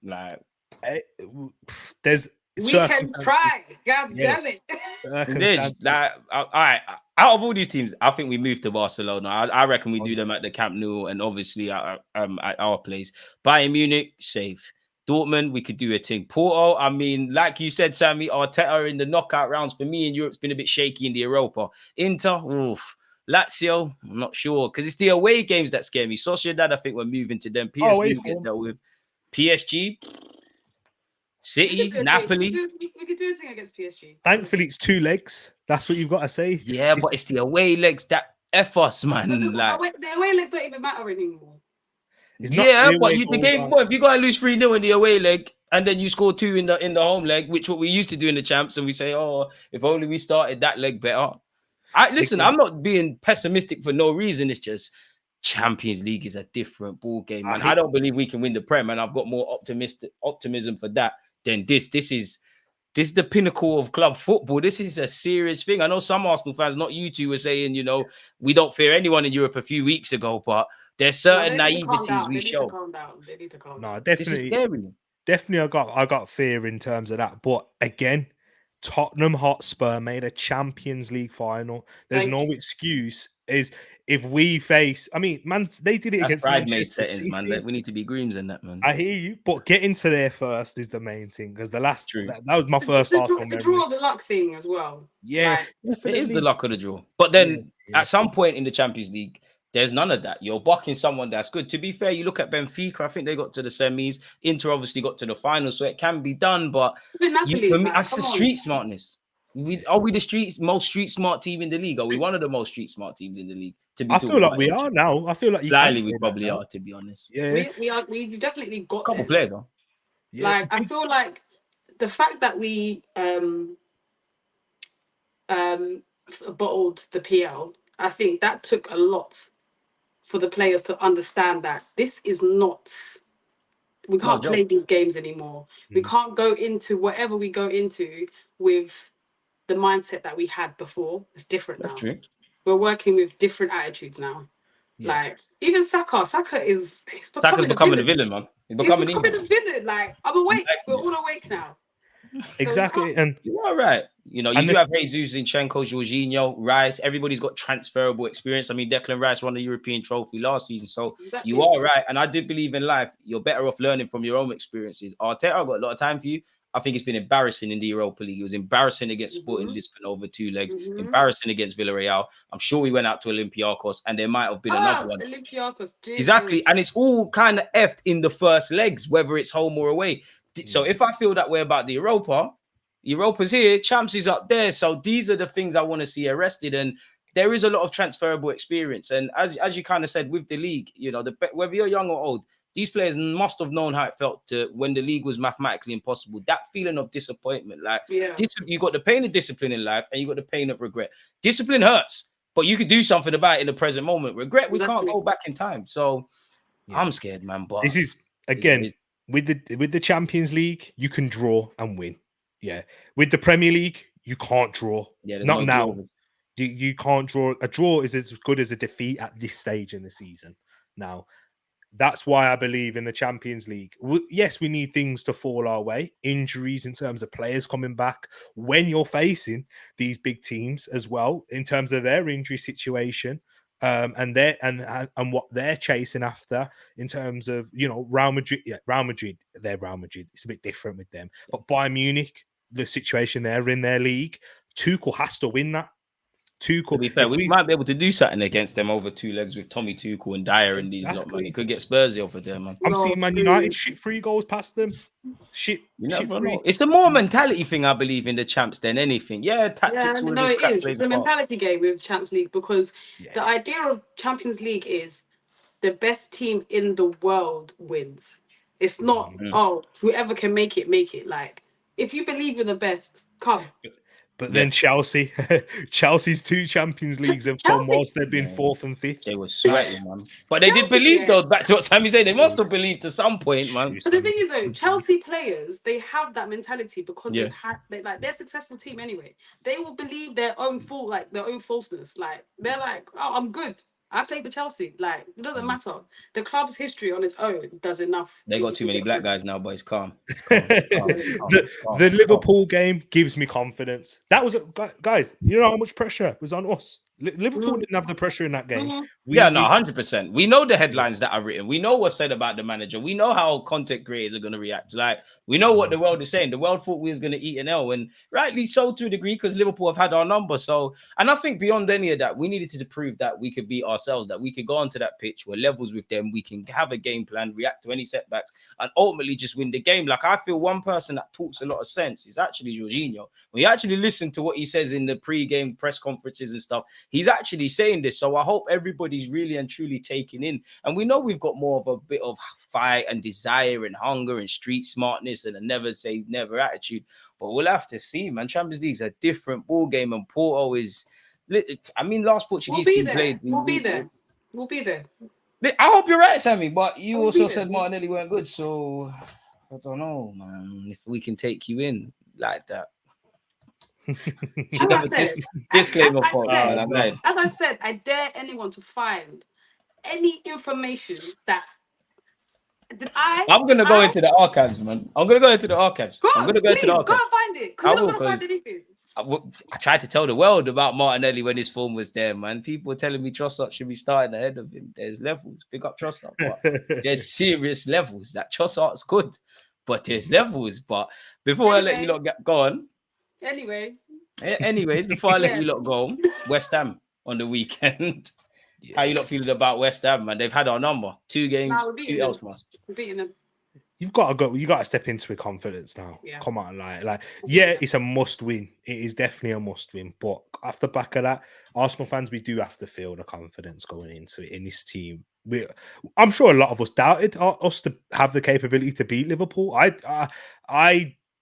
S5: We can try. God damn it.
S1: All right. Out of all these teams, I think we move to Barcelona. I reckon we do them at the Camp Nou, and obviously at our place. Bayern Munich, safe. Dortmund, we could do a thing. Porto, I mean, like you said, Sammy, Arteta in the knockout rounds for me in Europe's been a bit shaky in the Europa. Inter, Lazio, I'm not sure, because it's the away games that scare me. Sociedad, I think we're moving to them. PSV, we get dealt with. PSG, City, Napoli.
S5: We could do a thing against PSG.
S4: Thankfully, it's 2 legs. That's what you've got to say.
S1: Yeah, but it's the away legs that F us, man.
S5: The away legs don't even matter anymore.
S1: But the game. What if you gotta lose 3-0 in the away leg and then you score 2 in the home leg, which what we used to do in the champs, and we say, oh, if only we started that leg better. Listen, I'm not being pessimistic for no reason. It's just Champions League is a different ball game, man. I don't believe we can win the Prem, and I've got more optimism for that than this. This is the pinnacle of club football. This is a serious thing. I know some Arsenal fans, not you two, were saying, you know, we don't fear anyone in Europe a few weeks ago, but there's certain naiveties we show.
S5: They need to calm down.
S4: No, definitely, I got fear in terms of that. But again, Tottenham Hotspur made a Champions League final. There's no excuse. Is if we face, I mean, man, they did it against Manchester City.
S1: Man. Like, we need to be greens in that, man.
S4: I hear you, but getting to there first is the main thing, because the last that was my first Arsenal memory.
S5: The draw, the luck thing as well.
S4: Yeah,
S5: like,
S1: it is the luck of the draw. But then at some point in the Champions League, there's none of that. You're bucking someone that's good. To be fair, you look at Benfica, I think they got to the semis. Inter obviously got to the final, so it can be done. But that's the street smartness. Are we the most street smart team in the league? Are we one of the most street smart teams in the league?
S4: I feel like we are now. I feel like
S1: slightly we probably are, to be honest.
S5: Yeah, we definitely got
S1: a couple players, huh?
S5: Yeah. Like, I feel like the fact that we bottled the PL, I think that took a lot for the players to understand that this is not, we can't play these games anymore. We can't go into whatever we go into with the mindset that we had before. It's different now.
S1: True.
S5: We're working with different attitudes now. Yeah. Like, even Saka's becoming
S1: a villain, man.
S5: He's becoming a villain. Like, I'm awake. We're all awake now.
S4: Exactly. And
S1: you are right. You know, you do have Jesus, Zinchenko, Jorginho, Rice. Everybody's got transferable experience. I mean, Declan Rice won the European trophy last season. So you are right. And I do believe in life, you're better off learning from your own experiences. Arteta, I've got a lot of time for you. I think it's been embarrassing in the Europa League. It was embarrassing against Sporting Lisbon over 2 legs. Embarrassing against Villarreal. I'm sure we went out to Olympiacos and there might have been another one.
S5: Olympiacos, Jesus.
S1: Exactly. And it's all kind of effed in the first legs, whether it's home or away. So if I feel that way about the Europa's here, Champs is up there. So these are the things I want to see arrested. And there is a lot of transferable experience. And as you kind of said with the league, you know, whether you're young or old, these players must have known how it felt when the league was mathematically impossible. That feeling of disappointment, like you got the pain of discipline in life and you got the pain of regret. Discipline hurts, but you could do something about it in the present moment. Regret, we can't go back in time. So I'm scared, man. But
S4: this is again with the Champions League, you can draw and win. Yeah, with the Premier League, you can't draw. Not now. You can't draw. A draw is as good as a defeat at this stage in the season. Now, that's why I believe in the Champions League. Yes, we need things to fall our way. Injuries in terms of players coming back when you're facing these big teams as well, in terms of their injury situation, and what they're chasing after in terms of, you know, Real Madrid. Yeah, Real Madrid. They're Real Madrid. It's a bit different with them. But Bayern Munich, the situation they're in their league, Tuchel has to win that. Tuchel. To
S1: be fair, we might be able to do something against them over 2 legs with Tommy Tuchel and Dyer and these lot, man. It could get Spursy over there, man.
S4: I'm seeing Man United shit 3 goals past them. Shit free.
S1: It's the more mentality thing, I believe, in the Champs than anything. Yeah, tactics.
S5: Yeah, no, it is. It's a mentality game with Champions League, because the idea of Champions League is the best team in the world wins. It's not, whoever can make it, make it. Like, if you believe you're the best, come.
S4: But then Chelsea, Chelsea's 2 Champions Leagues have come whilst they've been 4th and 5th.
S1: They were sweating, man. But they did believe, though, back to what Sammy said, they must have believed to some point, man.
S5: But the thing is, though, Chelsea players, they have that mentality because they're a successful team anyway. They will believe their own fault, like their own falseness. Like, they're like, oh, I'm good. I played for Chelsea. Like, it doesn't matter. The club's history on its own does enough.
S1: They got too many black guys now, but it's calm.
S4: The Liverpool game gives me confidence. That was guys. You know how much pressure was on us. Liverpool didn't have the pressure in that game.
S1: 100%. We know the headlines that are written. We know what's said about the manager. We know how content creators are going to react. Like, we know what the world is saying. The world thought we was going to eat an L, and rightly so to a degree, because Liverpool have had our number. So, and I think beyond any of that, we needed to prove that we could beat ourselves, that we could go onto that pitch, we're levels with them, we can have a game plan, react to any setbacks, and ultimately just win the game. Like, I feel one person that talks a lot of sense is actually Jorginho. When you actually listen to what he says in the pre-game press conferences and stuff, he's actually saying this. So I hope everybody's really and truly taking in. And we know we've got more of a bit of fight and desire and hunger and street smartness and a never say never attitude. But we'll have to see, man. Champions League's a different ball game, and Porto is... I mean, last Portuguese team played.
S5: We'll be there. We'll be there.
S1: I hope you're right, Sammy. But you
S5: We'll
S1: also
S5: be
S1: said
S5: there.
S1: Martinelli weren't good, so I don't know, man. If we can take you in like that. Disclaimer for
S5: as I said, I dare anyone to find any information that
S1: I'm gonna go into the archives, man. I'm gonna go into the archives.
S5: Go
S1: I'm gonna go into the archives.
S5: Go and find it. Because you're not gonna find anything.
S1: I tried to tell the world about Martinelli when his form was there, man. People were telling me Trossard should be starting ahead of him. There's levels. Pick up Trossard. But there's serious levels. That Trossard's good, but there's levels. But before I let you lot go on. Anyways, before I let you lot go, West Ham on the weekend. Yeah. How you lot feeling about West Ham, man? They've had our number. 2 games, 2 L's from us.
S5: We're beating them.
S4: You've got to go. You got to step into with confidence now. Yeah. Come on, yeah, it's a must win. It is definitely a must win. But off the back of that, Arsenal fans, we do have to feel the confidence going into it in this team. I'm sure a lot of us doubted us to have the capability to beat Liverpool. I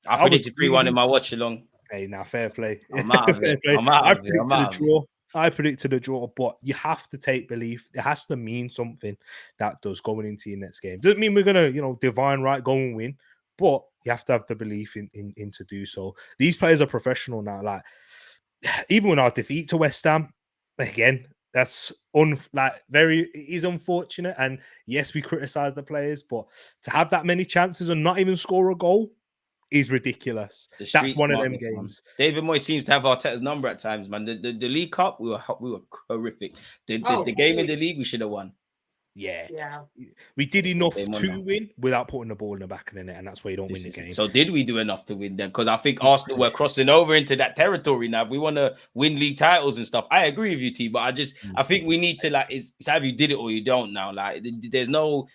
S1: predicted 3-1 in my watch along.
S4: Hey, now fair play.
S1: I'm out of it.
S4: I predicted a draw. I predicted a draw, but you have to take belief. It has to mean something that does going into your next game. Doesn't mean we're gonna, divine right, go and win, but you have to have the belief in to do so. These players are professional now. Like, even when our defeat to West Ham, again, that's it is unfortunate. And yes, we criticize the players, but to have that many chances and not even score a goal is ridiculous. That's one of them games.
S1: Man. David Moyes seems to have Arteta's number at times, man. The League Cup, we were horrific. The game in the league, we should have won.
S5: Yeah.
S4: We did enough to win without putting the ball in the back of the net, and that's why you don't win the game.
S1: So did we do enough to win then? Because I think Arsenal were crossing over into that territory now. If we want to win league titles and stuff, I agree with you, T. But I think we need to it's either you did it or you don't now. Like, there's no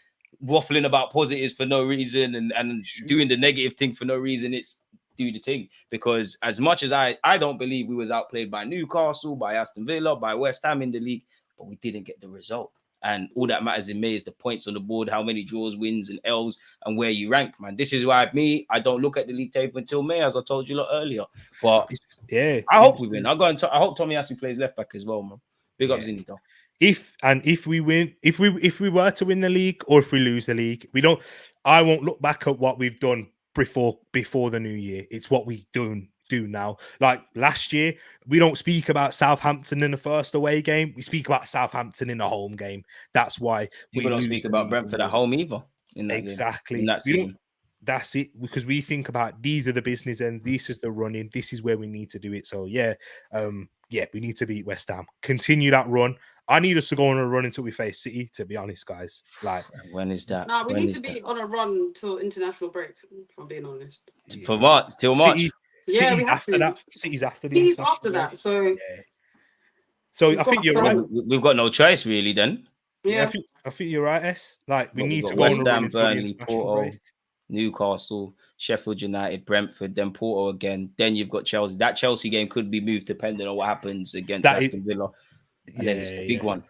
S1: waffling about positives for no reason and doing the negative thing for no reason. It's do the thing, because as much as I don't believe we was outplayed by Newcastle, by Aston Villa, by West Ham in the league, but we didn't get the result. And all that matters in May is the points on the board, how many draws, wins, and L's, and where you rank, man. This is why I don't look at the league table until May, as I told you a lot earlier. But I hope we win. I hope Tomiyasu plays left back as well, man. Big up Zinni, though.
S4: If we win, if we were to win the league, or if we lose the league, I won't look back at what we've done before the new year. It's what we do now. Like last year, we don't speak about Southampton in the first away game. We speak about Southampton in the home game. That's why
S1: we don't speak about Brentford at home either.
S4: Exactly.
S1: In that season.
S4: That's it, because we think about these are the business ends, this is the running, this is where we need to do it. So we need to beat West Ham. Continue that run. I need us to go on a run until we face City, to be honest, guys. Like,
S1: when is that?
S5: No, we need to be on a run till international break, if I'm being honest.
S1: For what? Till March?
S4: City's after that. City's after
S5: that. So
S4: I think you're right.
S1: We've got no choice, really, then.
S4: Yeah, I think you're right, S. Like, we need to go on a run until the international break.
S1: Newcastle, Sheffield United, Brentford, then Porto again. Then you've got Chelsea. That Chelsea game could be moved depending on what happens against Aston Villa. And then it's the big one.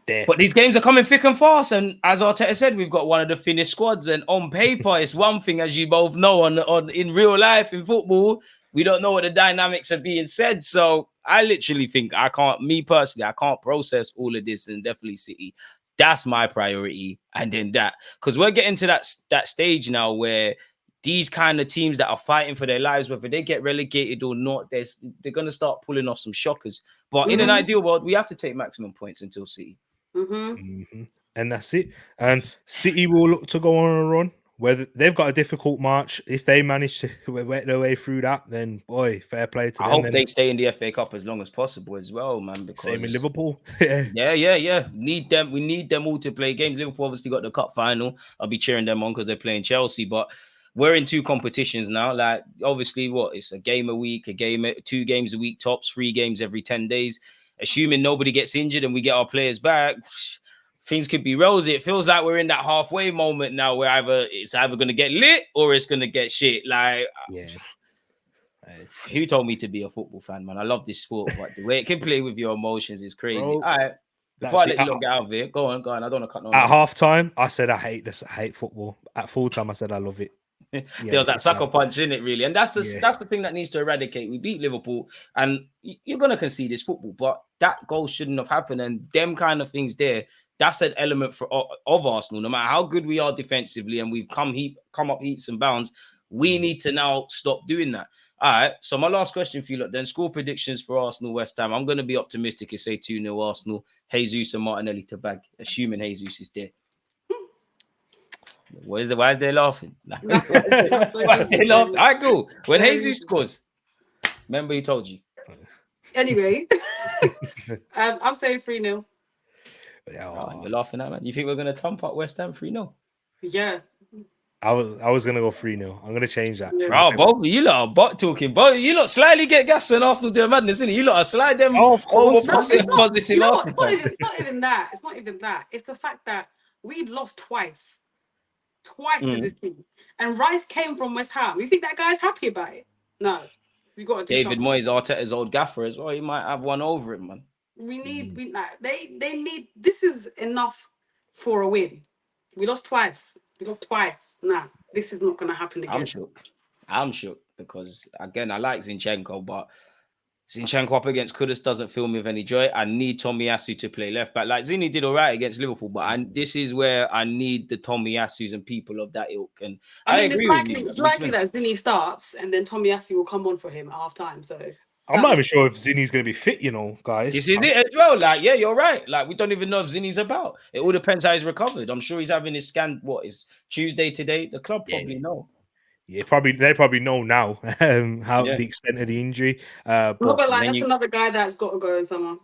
S1: There. But these games are coming thick and fast. And as Arteta said, we've got one of the finished squads. And on paper, it's one thing, as you both know, on in real life, in football, we don't know what the dynamics are being said. So I literally think I can't process all of this, and definitely City. That's my priority. And then that, because we're getting to that stage now where these kind of teams that are fighting for their lives, whether they get relegated or not, they're going to start pulling off some shockers. But in an ideal world, we have to take maximum points until City.
S4: And that's it. And City will look to go on a run. Whether they've got a difficult March, if they manage to work their way through that, then boy, fair play to them.
S1: I hope they stay in the FA Cup as long as possible as well, man. Because
S4: same in Liverpool.
S1: Yeah. Need them. We need them all to play games. Liverpool obviously got the cup final. I'll be cheering them on because they're playing Chelsea. But we're in 2 competitions now. Like, obviously, it's a game a week, 2 games a week tops, 3 games every 10 days. Assuming nobody gets injured and we get our players back, things could be rosy. It feels like we're in that halfway moment now where it's either going to get lit or it's going to get shit. Like, who told me to be a football fan, man? I love this sport, but the way it can play with your emotions is crazy. Bro, all right. Before I let you get out of here, go on. I don't want to cut no.
S4: At halftime, I said I hate this. I hate football. At full time, I said I love it.
S1: There was that sucker punch in it, really, and that's the thing that needs to eradicate. We beat Liverpool, and you're gonna concede this football, but that goal shouldn't have happened. And them kind of things there, that's an element of Arsenal. No matter how good we are defensively, and we've come up heaps and bounds, we need to now stop doing that. All right. So my last question for you, look, then score predictions for Arsenal West Ham. I'm going to be optimistic and say 2-0 Arsenal. Jesus and Martinelli to bag, assuming Jesus is there. Why is they laughing? Why is they laughing? All right, cool. When Jesus scores, remember he told you.
S5: Anyway, I'm saying 3-0.
S1: Oh, you're laughing at, man. You think we're going to thump up West Ham 3-0?
S5: Yeah.
S4: I was gonna go 3-0. I'm gonna change that.
S5: Yeah.
S1: Oh, Bob, you lot are bot talking. Bob, you lot slightly get gas when Arsenal do a madness, isn't it? You lot are slide them over positive Arsenal.
S5: It's not even that. It's not even that. It's the fact that we lost twice to this team, and Rice came from West Ham. You think that guy's happy about it? No, we got to do
S1: David
S5: something.
S1: Moyes, Arteta's old gaffer as well. He might have one over him, man.
S5: They need. This is enough for a win. We lost twice. Nah, this is not going to happen again.
S1: I'm shook because, again, I like Zinchenko, but Zinchenko up against Kudus doesn't fill me with any joy. I need Tomiyasu to play left back. Like, Zini did all right against Liverpool, but this is where I need the Tomiyasus and people of that ilk. And I mean,
S5: it's likely that Zini starts and then Tomiyasu will come on for him at half time. So
S4: I'm not even sure if Zini's going to be fit, guys.
S1: This is it as well. Like, yeah, you're right. Like, we don't even know if Zini's about. It all depends how he's recovered. I'm sure he's having his scan. What is Tuesday today? The club probably know.
S4: Yeah, they probably know now how the extent of the injury.
S5: But that's another guy that's got to go somewhere.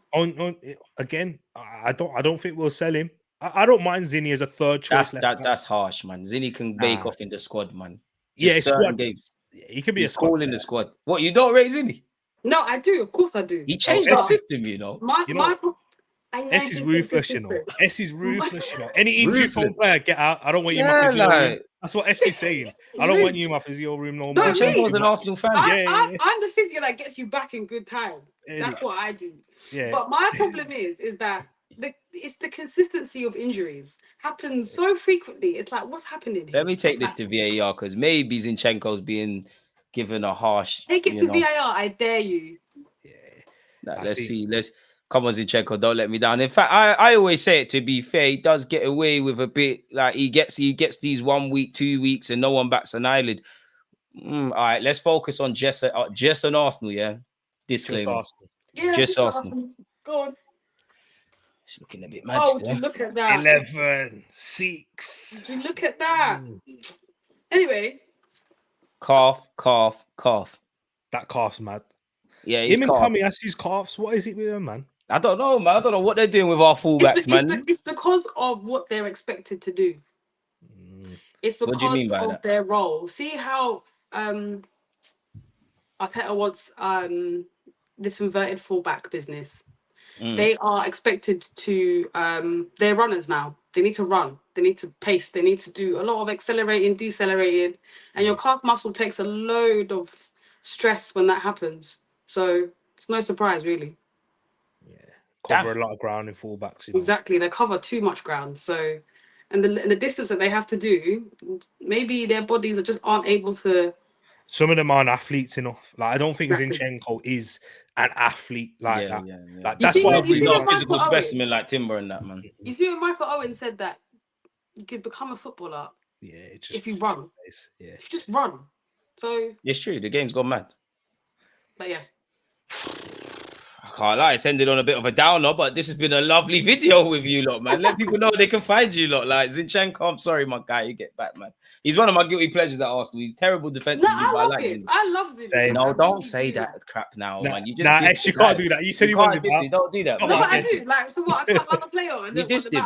S4: Again, I don't think we'll sell him. I don't mind Zini as a third choice.
S1: That's harsh, man. Zini can bake off in the squad, man.
S4: Just
S1: certain games.
S4: He could be a squad
S1: in the squad. What, you don't rate Zini?
S5: No, I do. Of course I do.
S1: He changed the system,
S4: S is ruthless, S is ruthless, Any injury from player, get out. I don't want you in my physio room. That's what S is saying. I don't want you in my physio room no more.
S1: I was an Arsenal fan.
S5: I'm the physio that gets you back in good time. That's what I do. Yeah. But my problem is that it's the consistency of injuries happens so frequently. It's like, what's happening here?
S1: Let me take this to VAR because maybe Zinchenko's being given a harsh.
S5: Take it to VAR. I dare you.
S1: Yeah. Let's see. Come on, Zinchenko, don't let me down. In fact, I always say it, to be fair, he does get away with a bit. Like he gets these 1 week, 2 weeks, and no one bats an eyelid. All right, let's focus on Jess and Arsenal. Yeah, disclaimer. Just Arsenal.
S5: Go on.
S1: It's looking a bit mad.
S5: Oh, do you look at that?
S4: 11-6.
S5: Do you look at that? Anyway.
S1: Calf.
S4: That calf's mad.
S1: Yeah,
S4: him and Tomiyasu's calves. What is it with them, man?
S1: I don't know, man. I don't know what they're doing with our fullbacks, man.
S5: It's because of what they're expected to do. It's because of their role. See how Arteta wants this inverted fullback business. They are expected to. They're runners now. They need to run. They need to pace. They need to do a lot of accelerating, decelerating, and your calf muscle takes a load of stress when that happens. So it's no surprise, really.
S4: Yeah, cover a lot of ground in fullbacks.
S5: Exactly, they cover too much ground. So, and the distance that they have to do, maybe their bodies just aren't able to.
S4: Some of them aren't athletes enough. Like I don't think Zinchenko is an athlete like that.
S1: Yeah.
S4: Like that's why
S1: we're not a physical specimen like Timber and that, man.
S5: You see when Michael Owen said that you could become a footballer.
S4: Yeah,
S5: if you run.
S4: Yeah,
S5: if you just run. So
S1: it's true. The game's gone mad.
S5: But yeah.
S1: I can't lie, it's ended on a bit of a downer, but this has been a lovely video with you lot, man. Let people know they can find you lot. Like Zinchenko, I'm sorry, my guy, you get back, man. He's one of my guilty pleasures at Arsenal. He's terrible defensively,
S5: but
S1: I like him.
S5: I love Zinchenko.
S1: No, don't say that crap now, man.
S4: You can't do that. You said you wanted to.
S1: Don't do that.
S5: No, but I do. Like, so what? I can't love a player.
S1: You dissed him.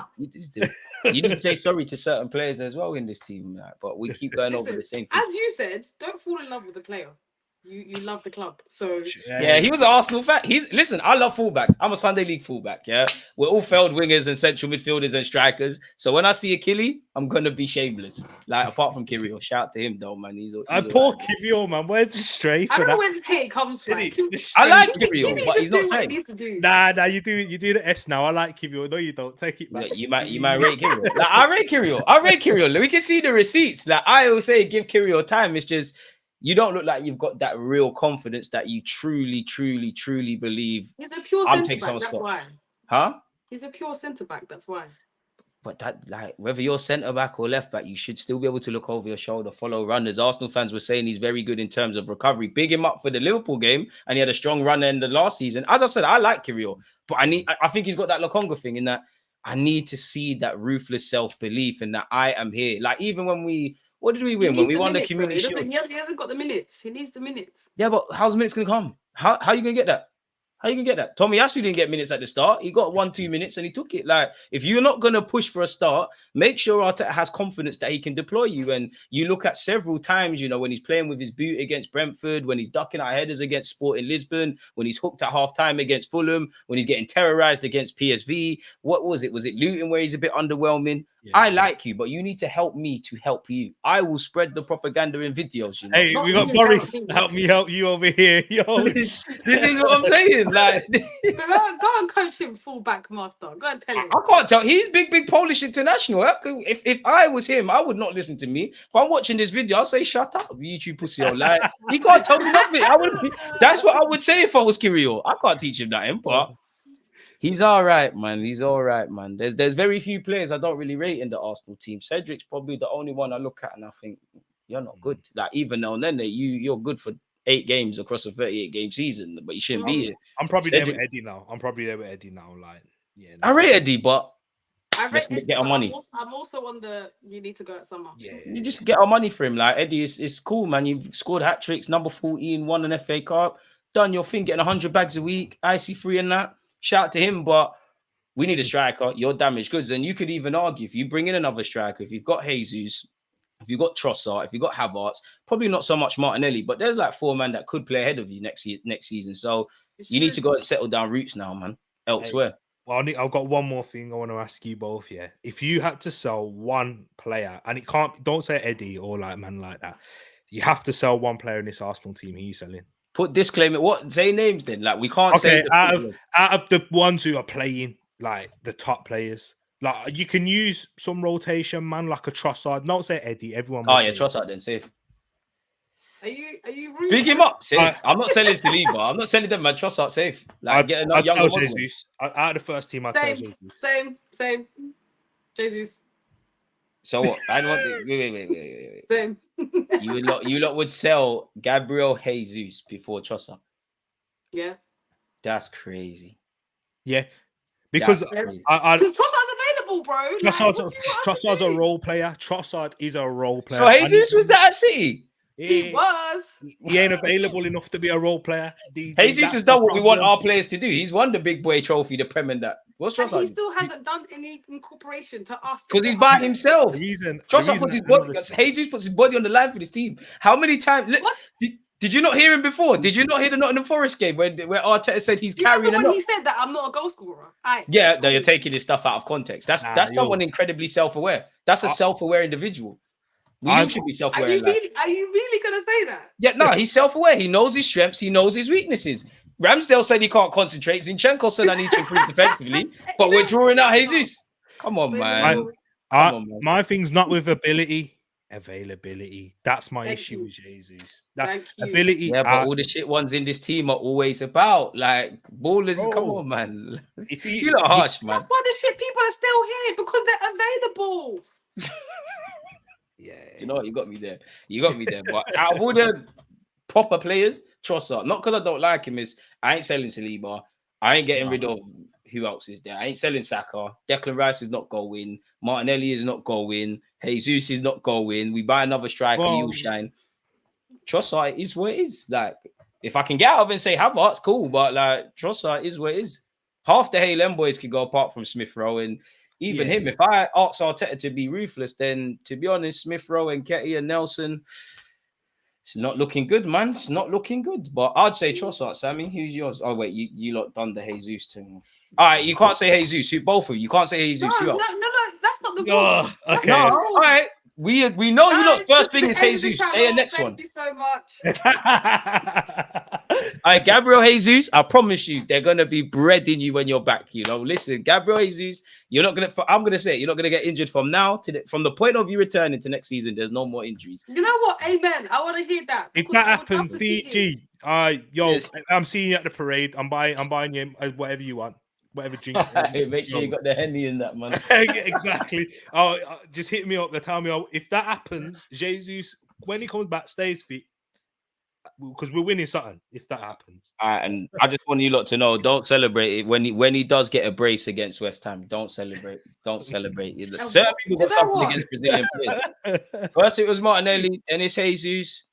S1: You need to say sorry to certain players as well in this team, but we keep going over the same thing.
S5: As you said, don't fall in love with the player. You love the club, so
S1: yeah, he was an Arsenal fan. Listen, I love fullbacks. I'm a Sunday League fullback. Yeah, we're all failed wingers and central midfielders and strikers. So when I see a Killy, I'm gonna be shameless. Like apart from Kirill, shout to him though, man. He's
S4: poor Kivio, man. Where's the strafe?
S5: I don't know where this hate comes from.
S1: I like Kirill, but he's not
S5: what he
S1: saying.
S5: needs to do.
S4: Nah, you do the S now. I like Kivio. No, you don't. Take it back.
S1: You might rate Kirill. Like, I rate Kirill. We can see the receipts. Like I always say, give Kirill time. It's just you don't look like you've got that real confidence that you truly believe.
S5: He's a pure centre back. That's why.
S1: Huh?
S5: He's a pure centre back. That's why.
S1: But that, like, whether you're centre back or left back, you should still be able to look over your shoulder, follow runners. Arsenal fans were saying he's very good in terms of recovery. Big him up for the Liverpool game, and he had a strong run in the last season. As I said, I like Kirill, but I think he's got that Lokonga thing in that I need to see that ruthless self-belief and that I am here. Like even when what did we win? When we won the Community Shield.
S5: He hasn't got the minutes. He needs the minutes.
S1: Yeah, but how's the minutes going to come? How are you going to get that? How you gonna get that? Tomiyasu didn't get minutes at the start. He got 1-2 minutes and he took it. Like, if you're not gonna push for a start, make sure Arteta has confidence that he can deploy you. And you look at several times, you know, when he's playing with his boot against Brentford, when he's ducking out headers against Sporting Lisbon, when he's hooked at half-time against Fulham, when he's getting terrorized against PSV. What was it? Was it Luton where he's a bit underwhelming? Yeah. I like you, but you need to help me to help you. I will spread the propaganda in videos. You know?
S4: Hey, we got Boris. Help me help you over here. Yo,
S1: this is what I'm saying. Like,
S5: go and coach him fullback master. Go and tell him.
S1: I can't tell. He's big Polish international. If I was him, I would not listen to me. If I'm watching this video, I'll say, "Shut up, YouTube pussy." Like, he can't tell me nothing. That's what I would say if I was Kirill. I can't teach him that, but he's all right, man. He's all right, man. There's very few players I don't really rate in the Arsenal team. Cedric's probably the only one I look at and I think you're not good. Like even now and then, you're good for 8 games across a 38-game season, but you shouldn't be here.
S4: I'm probably there with Eddie now. Like, yeah.
S1: I rate Eddie, but
S5: let's
S1: get our money.
S5: I'm also on the you need to go at summer.
S1: Yeah, you just get our money for him. Like Eddie, it's cool, man. You've scored hat tricks, number 14, won an FA Cup, done your thing, getting 100 bags a week, IC3 and that. Shout out to him, but we need a striker. You're damaged goods, and you could even argue if you bring in another striker, if you've got Jesus, if you've got Trossard, if you've got Havertz, probably not so much Martinelli, but there's like 4 men that could play ahead of you next season. So you need to go and settle down roots now, man. Elsewhere.
S4: Hey, well, I've got one more thing I want to ask you both. Yeah, if you had to sell one player, and don't say Eddie or like man like that, you have to sell one player in this Arsenal team. Who are you selling?
S1: Put disclaimer. What? Say names then. Like we can't say
S4: out of the ones who are playing, like the top players. Like you can use some rotation, man, like a Trossard. Don't say Eddie. Everyone.
S1: Oh yeah, Trossard then safe.
S5: Are you rude?
S1: Pick him up, safe. I'm not selling Saliba. I'm not selling them, man. Trossard safe. Like
S4: I'd sell Jesus. Out of the first team, I'd sell Jesus.
S5: Same. Jesus.
S1: So what? I don't want. Wait.
S5: Same.
S1: You lot would sell Gabriel Jesus before Trossard.
S5: Yeah.
S1: That's crazy.
S4: Yeah. Because
S5: Trossard's available, bro.
S4: Trossard's a role player. Trossard is a role player.
S1: So Jesus was that at City?
S5: He was.
S4: He ain't available enough to be a role player.
S1: Jesus has done what we want our players to do. He's won the big boy trophy, the Prem and that. What's Trossard?
S5: He still hasn't done any incorporation to us.
S1: Because he's by himself. Trossard puts his body. Jesus puts his body on the line for this team. How many times? Did you not hear him before? Did you not hear the Nottingham Forest game where Arteta said he's carrying?
S5: When he said that I'm not a goal scorer.
S1: Yeah, no, you're taking this stuff out of context. That's someone incredibly self-aware. That's a self-aware individual. You should be self-aware.
S5: Are you really gonna say that?
S1: Yeah, no, he's self-aware. He knows his strengths. He knows his weaknesses. Ramsdale said he can't concentrate. Zinchenko said I need to improve defensively, but we're drawing out Jesus. Come on, man.
S4: My thing's not with ability. Availability. That's my issue with Jesus. That ability.
S1: Yeah, but all the shit ones in this team are always about like ballers. Come on, man. You lot harsh, man.
S5: That's why the shit people are still here because they're available.
S1: Yeah, you know what? You got me there. But out of all the proper players, Trossard, not because I don't like him, is I ain't selling Saliba. I ain't getting rid of who else is there. I ain't selling Saka. Declan Rice is not going. Martinelli is not going. Jesus is not going. We buy another striker, you'll shine. Trossard is where it is. Like, if I can get out of it and say Havertz, cool. But like Trossard is where it is. Half the Hale boys could go apart from Smith Rowe and even him. If I ask Arteta to be ruthless, then to be honest, Smith Rowe and Ketty and Nelson, It's not looking good, man. It's not looking good. But I'd say Trossard, Sammy. Who's yours? Oh, wait, you lot done the Jesus thing. All right, you can't say Jesus. Who, both of you. You can't say Jesus.
S5: No,
S1: Who else?
S5: no, that's not the rule.
S4: Oh, okay.
S1: No, all right. We know you lot. First thing is
S5: Guys,
S1: Jesus. Say the next one.
S5: Thank you so much.
S1: All right, Gabriel Jesus. I promise you, they're gonna be breading you when you're back. You know, listen, Gabriel Jesus. You're not gonna. I'm gonna say it, you're not gonna get injured from now to from the point of you returning to next season. There's no more injuries.
S5: You know what? Amen. I want to hear that.
S4: If
S5: because
S4: that
S5: I would love
S4: happens,
S5: to see
S4: DG,
S1: Yes.
S4: I'm seeing you at the parade. I'm buying you whatever you want, whatever drink.
S1: Hey, make sure you got the Henny in that, man.
S4: Exactly. Oh, just hit me up. They tell me if that happens, Jesus, when he comes back, stays fit. Because we're winning something if that happens.
S1: All right, and I just want you lot to know, don't celebrate it when he does get a brace against West Ham. Don't celebrate. Don't celebrate. Certain people got something against Brazilian players. First it was Martinelli, and it's Jesus.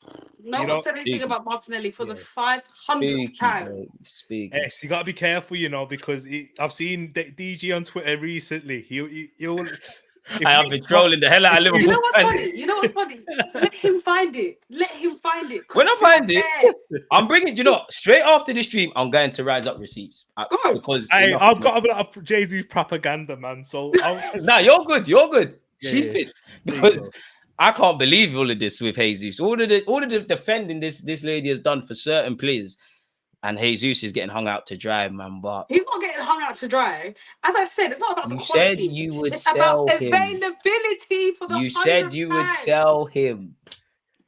S5: No one said anything about Martinelli for the 500th time.
S1: Speak.
S4: Yes, you got to be careful, because I've seen DG on Twitter recently. He'll
S1: I have been trolling the hell out of Liverpool.
S5: You know what's funny? Let him find it.
S1: When I find it, I'm bringing. Straight after the stream, I'm going to rise up receipts because
S4: I've got a bit of Jesus propaganda, man. So
S1: nah, you're good.
S4: Yeah,
S1: She's pissed because I can't believe all of this with Jesus. All of the defending this lady has done for certain players. And Jesus is getting hung out to dry, man. But
S5: he's not getting hung out to dry. As I said, it's not about the
S1: You
S5: quality.
S1: said you would
S5: it's
S1: sell
S5: about
S1: him.
S5: Availability for the
S1: You said you would sell him.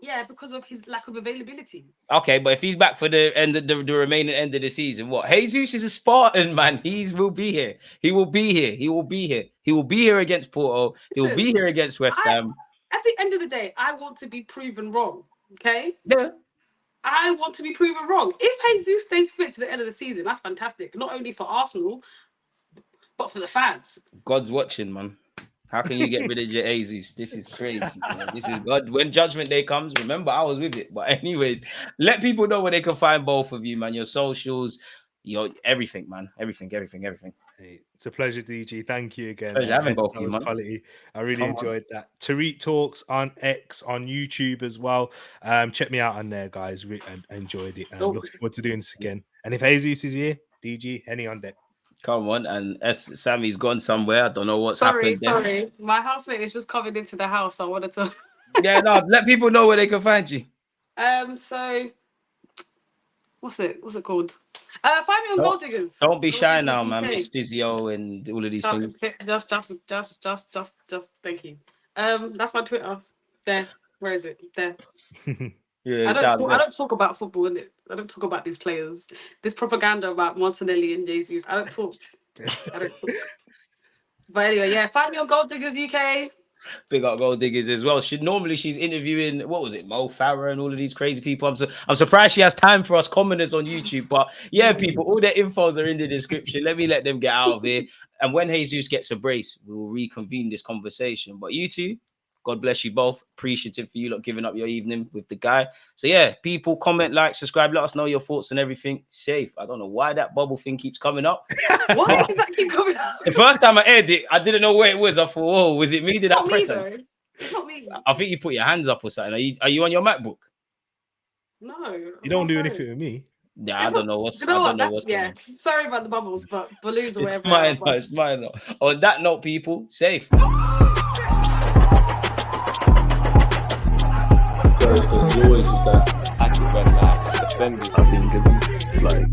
S5: Yeah, because of his lack of availability.
S1: Okay, but if he's back for the end of the remaining end of the season, what? Jesus is a Spartan, man. He will be here. He will be here. He will be here. He will be here against Porto. He will be here against West Ham.
S5: At the end of the day, I want to be proven wrong. Okay?
S1: Yeah.
S5: I want to be proven wrong. If Jesus stays fit to the end of the season, that's fantastic. Not only for Arsenal, but for the fans.
S1: God's watching, man. How can you get rid of your Jesus? This is crazy. Man. This is God. When Judgment Day comes, remember, I was with it. But anyways, let people know where they can find both of you, man. Your socials, everything, man. Everything.
S4: Hey, it's a pleasure, DG. Thank you again.
S1: Pleasure having both of you, man.
S4: Quality. I really enjoyed that. Tariq Talks on X, on YouTube as well. Check me out on there, guys. I enjoyed it. And I'm looking forward to doing this again. And if Jesus is here, DG, Henny on deck.
S1: Come on, and Sammy's gone somewhere. I don't know what's happened.
S5: Sorry. My housemate is just coming into the house. So I wanted to.
S1: Yeah, no. Let people know where they can find you.
S5: So what's it called? Find me on Gold Diggers.
S1: Don't be shy now, man. Miss Physio and all of these things.
S5: Just thank you. That's my Twitter. There. Where is it? There.
S1: Yeah,
S5: I don't talk about football, innit? I don't talk about these players. This propaganda about Martinelli and Jesus. I don't talk. But anyway, yeah, find me on Gold Diggers UK.
S1: Big up Gold Diggers as well. She's interviewing, what was it, Mo Farah and all of these crazy people. I'm surprised she has time for us commoners on YouTube. But yeah, people, all their infos are in the description. Let them get out of here. And when Jesus gets a brace, we will reconvene this conversation. But you two, God bless you both. Appreciative for you lot giving up your evening with the guy. So yeah, people, comment, like, subscribe. Let us know your thoughts and everything. Safe. I don't know why that bubble thing keeps coming up.
S5: Why does that keep coming up?
S1: The first time I aired it, I didn't know where it was. I thought, whoa, was it me? Did I press it?
S5: It's not me.
S1: I think you put your hands up or something. Are you on your MacBook?
S5: No.
S4: You don't do anything with me.
S1: Yeah, I don't know what's going on.
S5: Sorry about the bubbles, but balloons or whatever.
S1: It's mine. On that note, people, safe.
S2: There's always just that attacking red flag, defending. I think it's like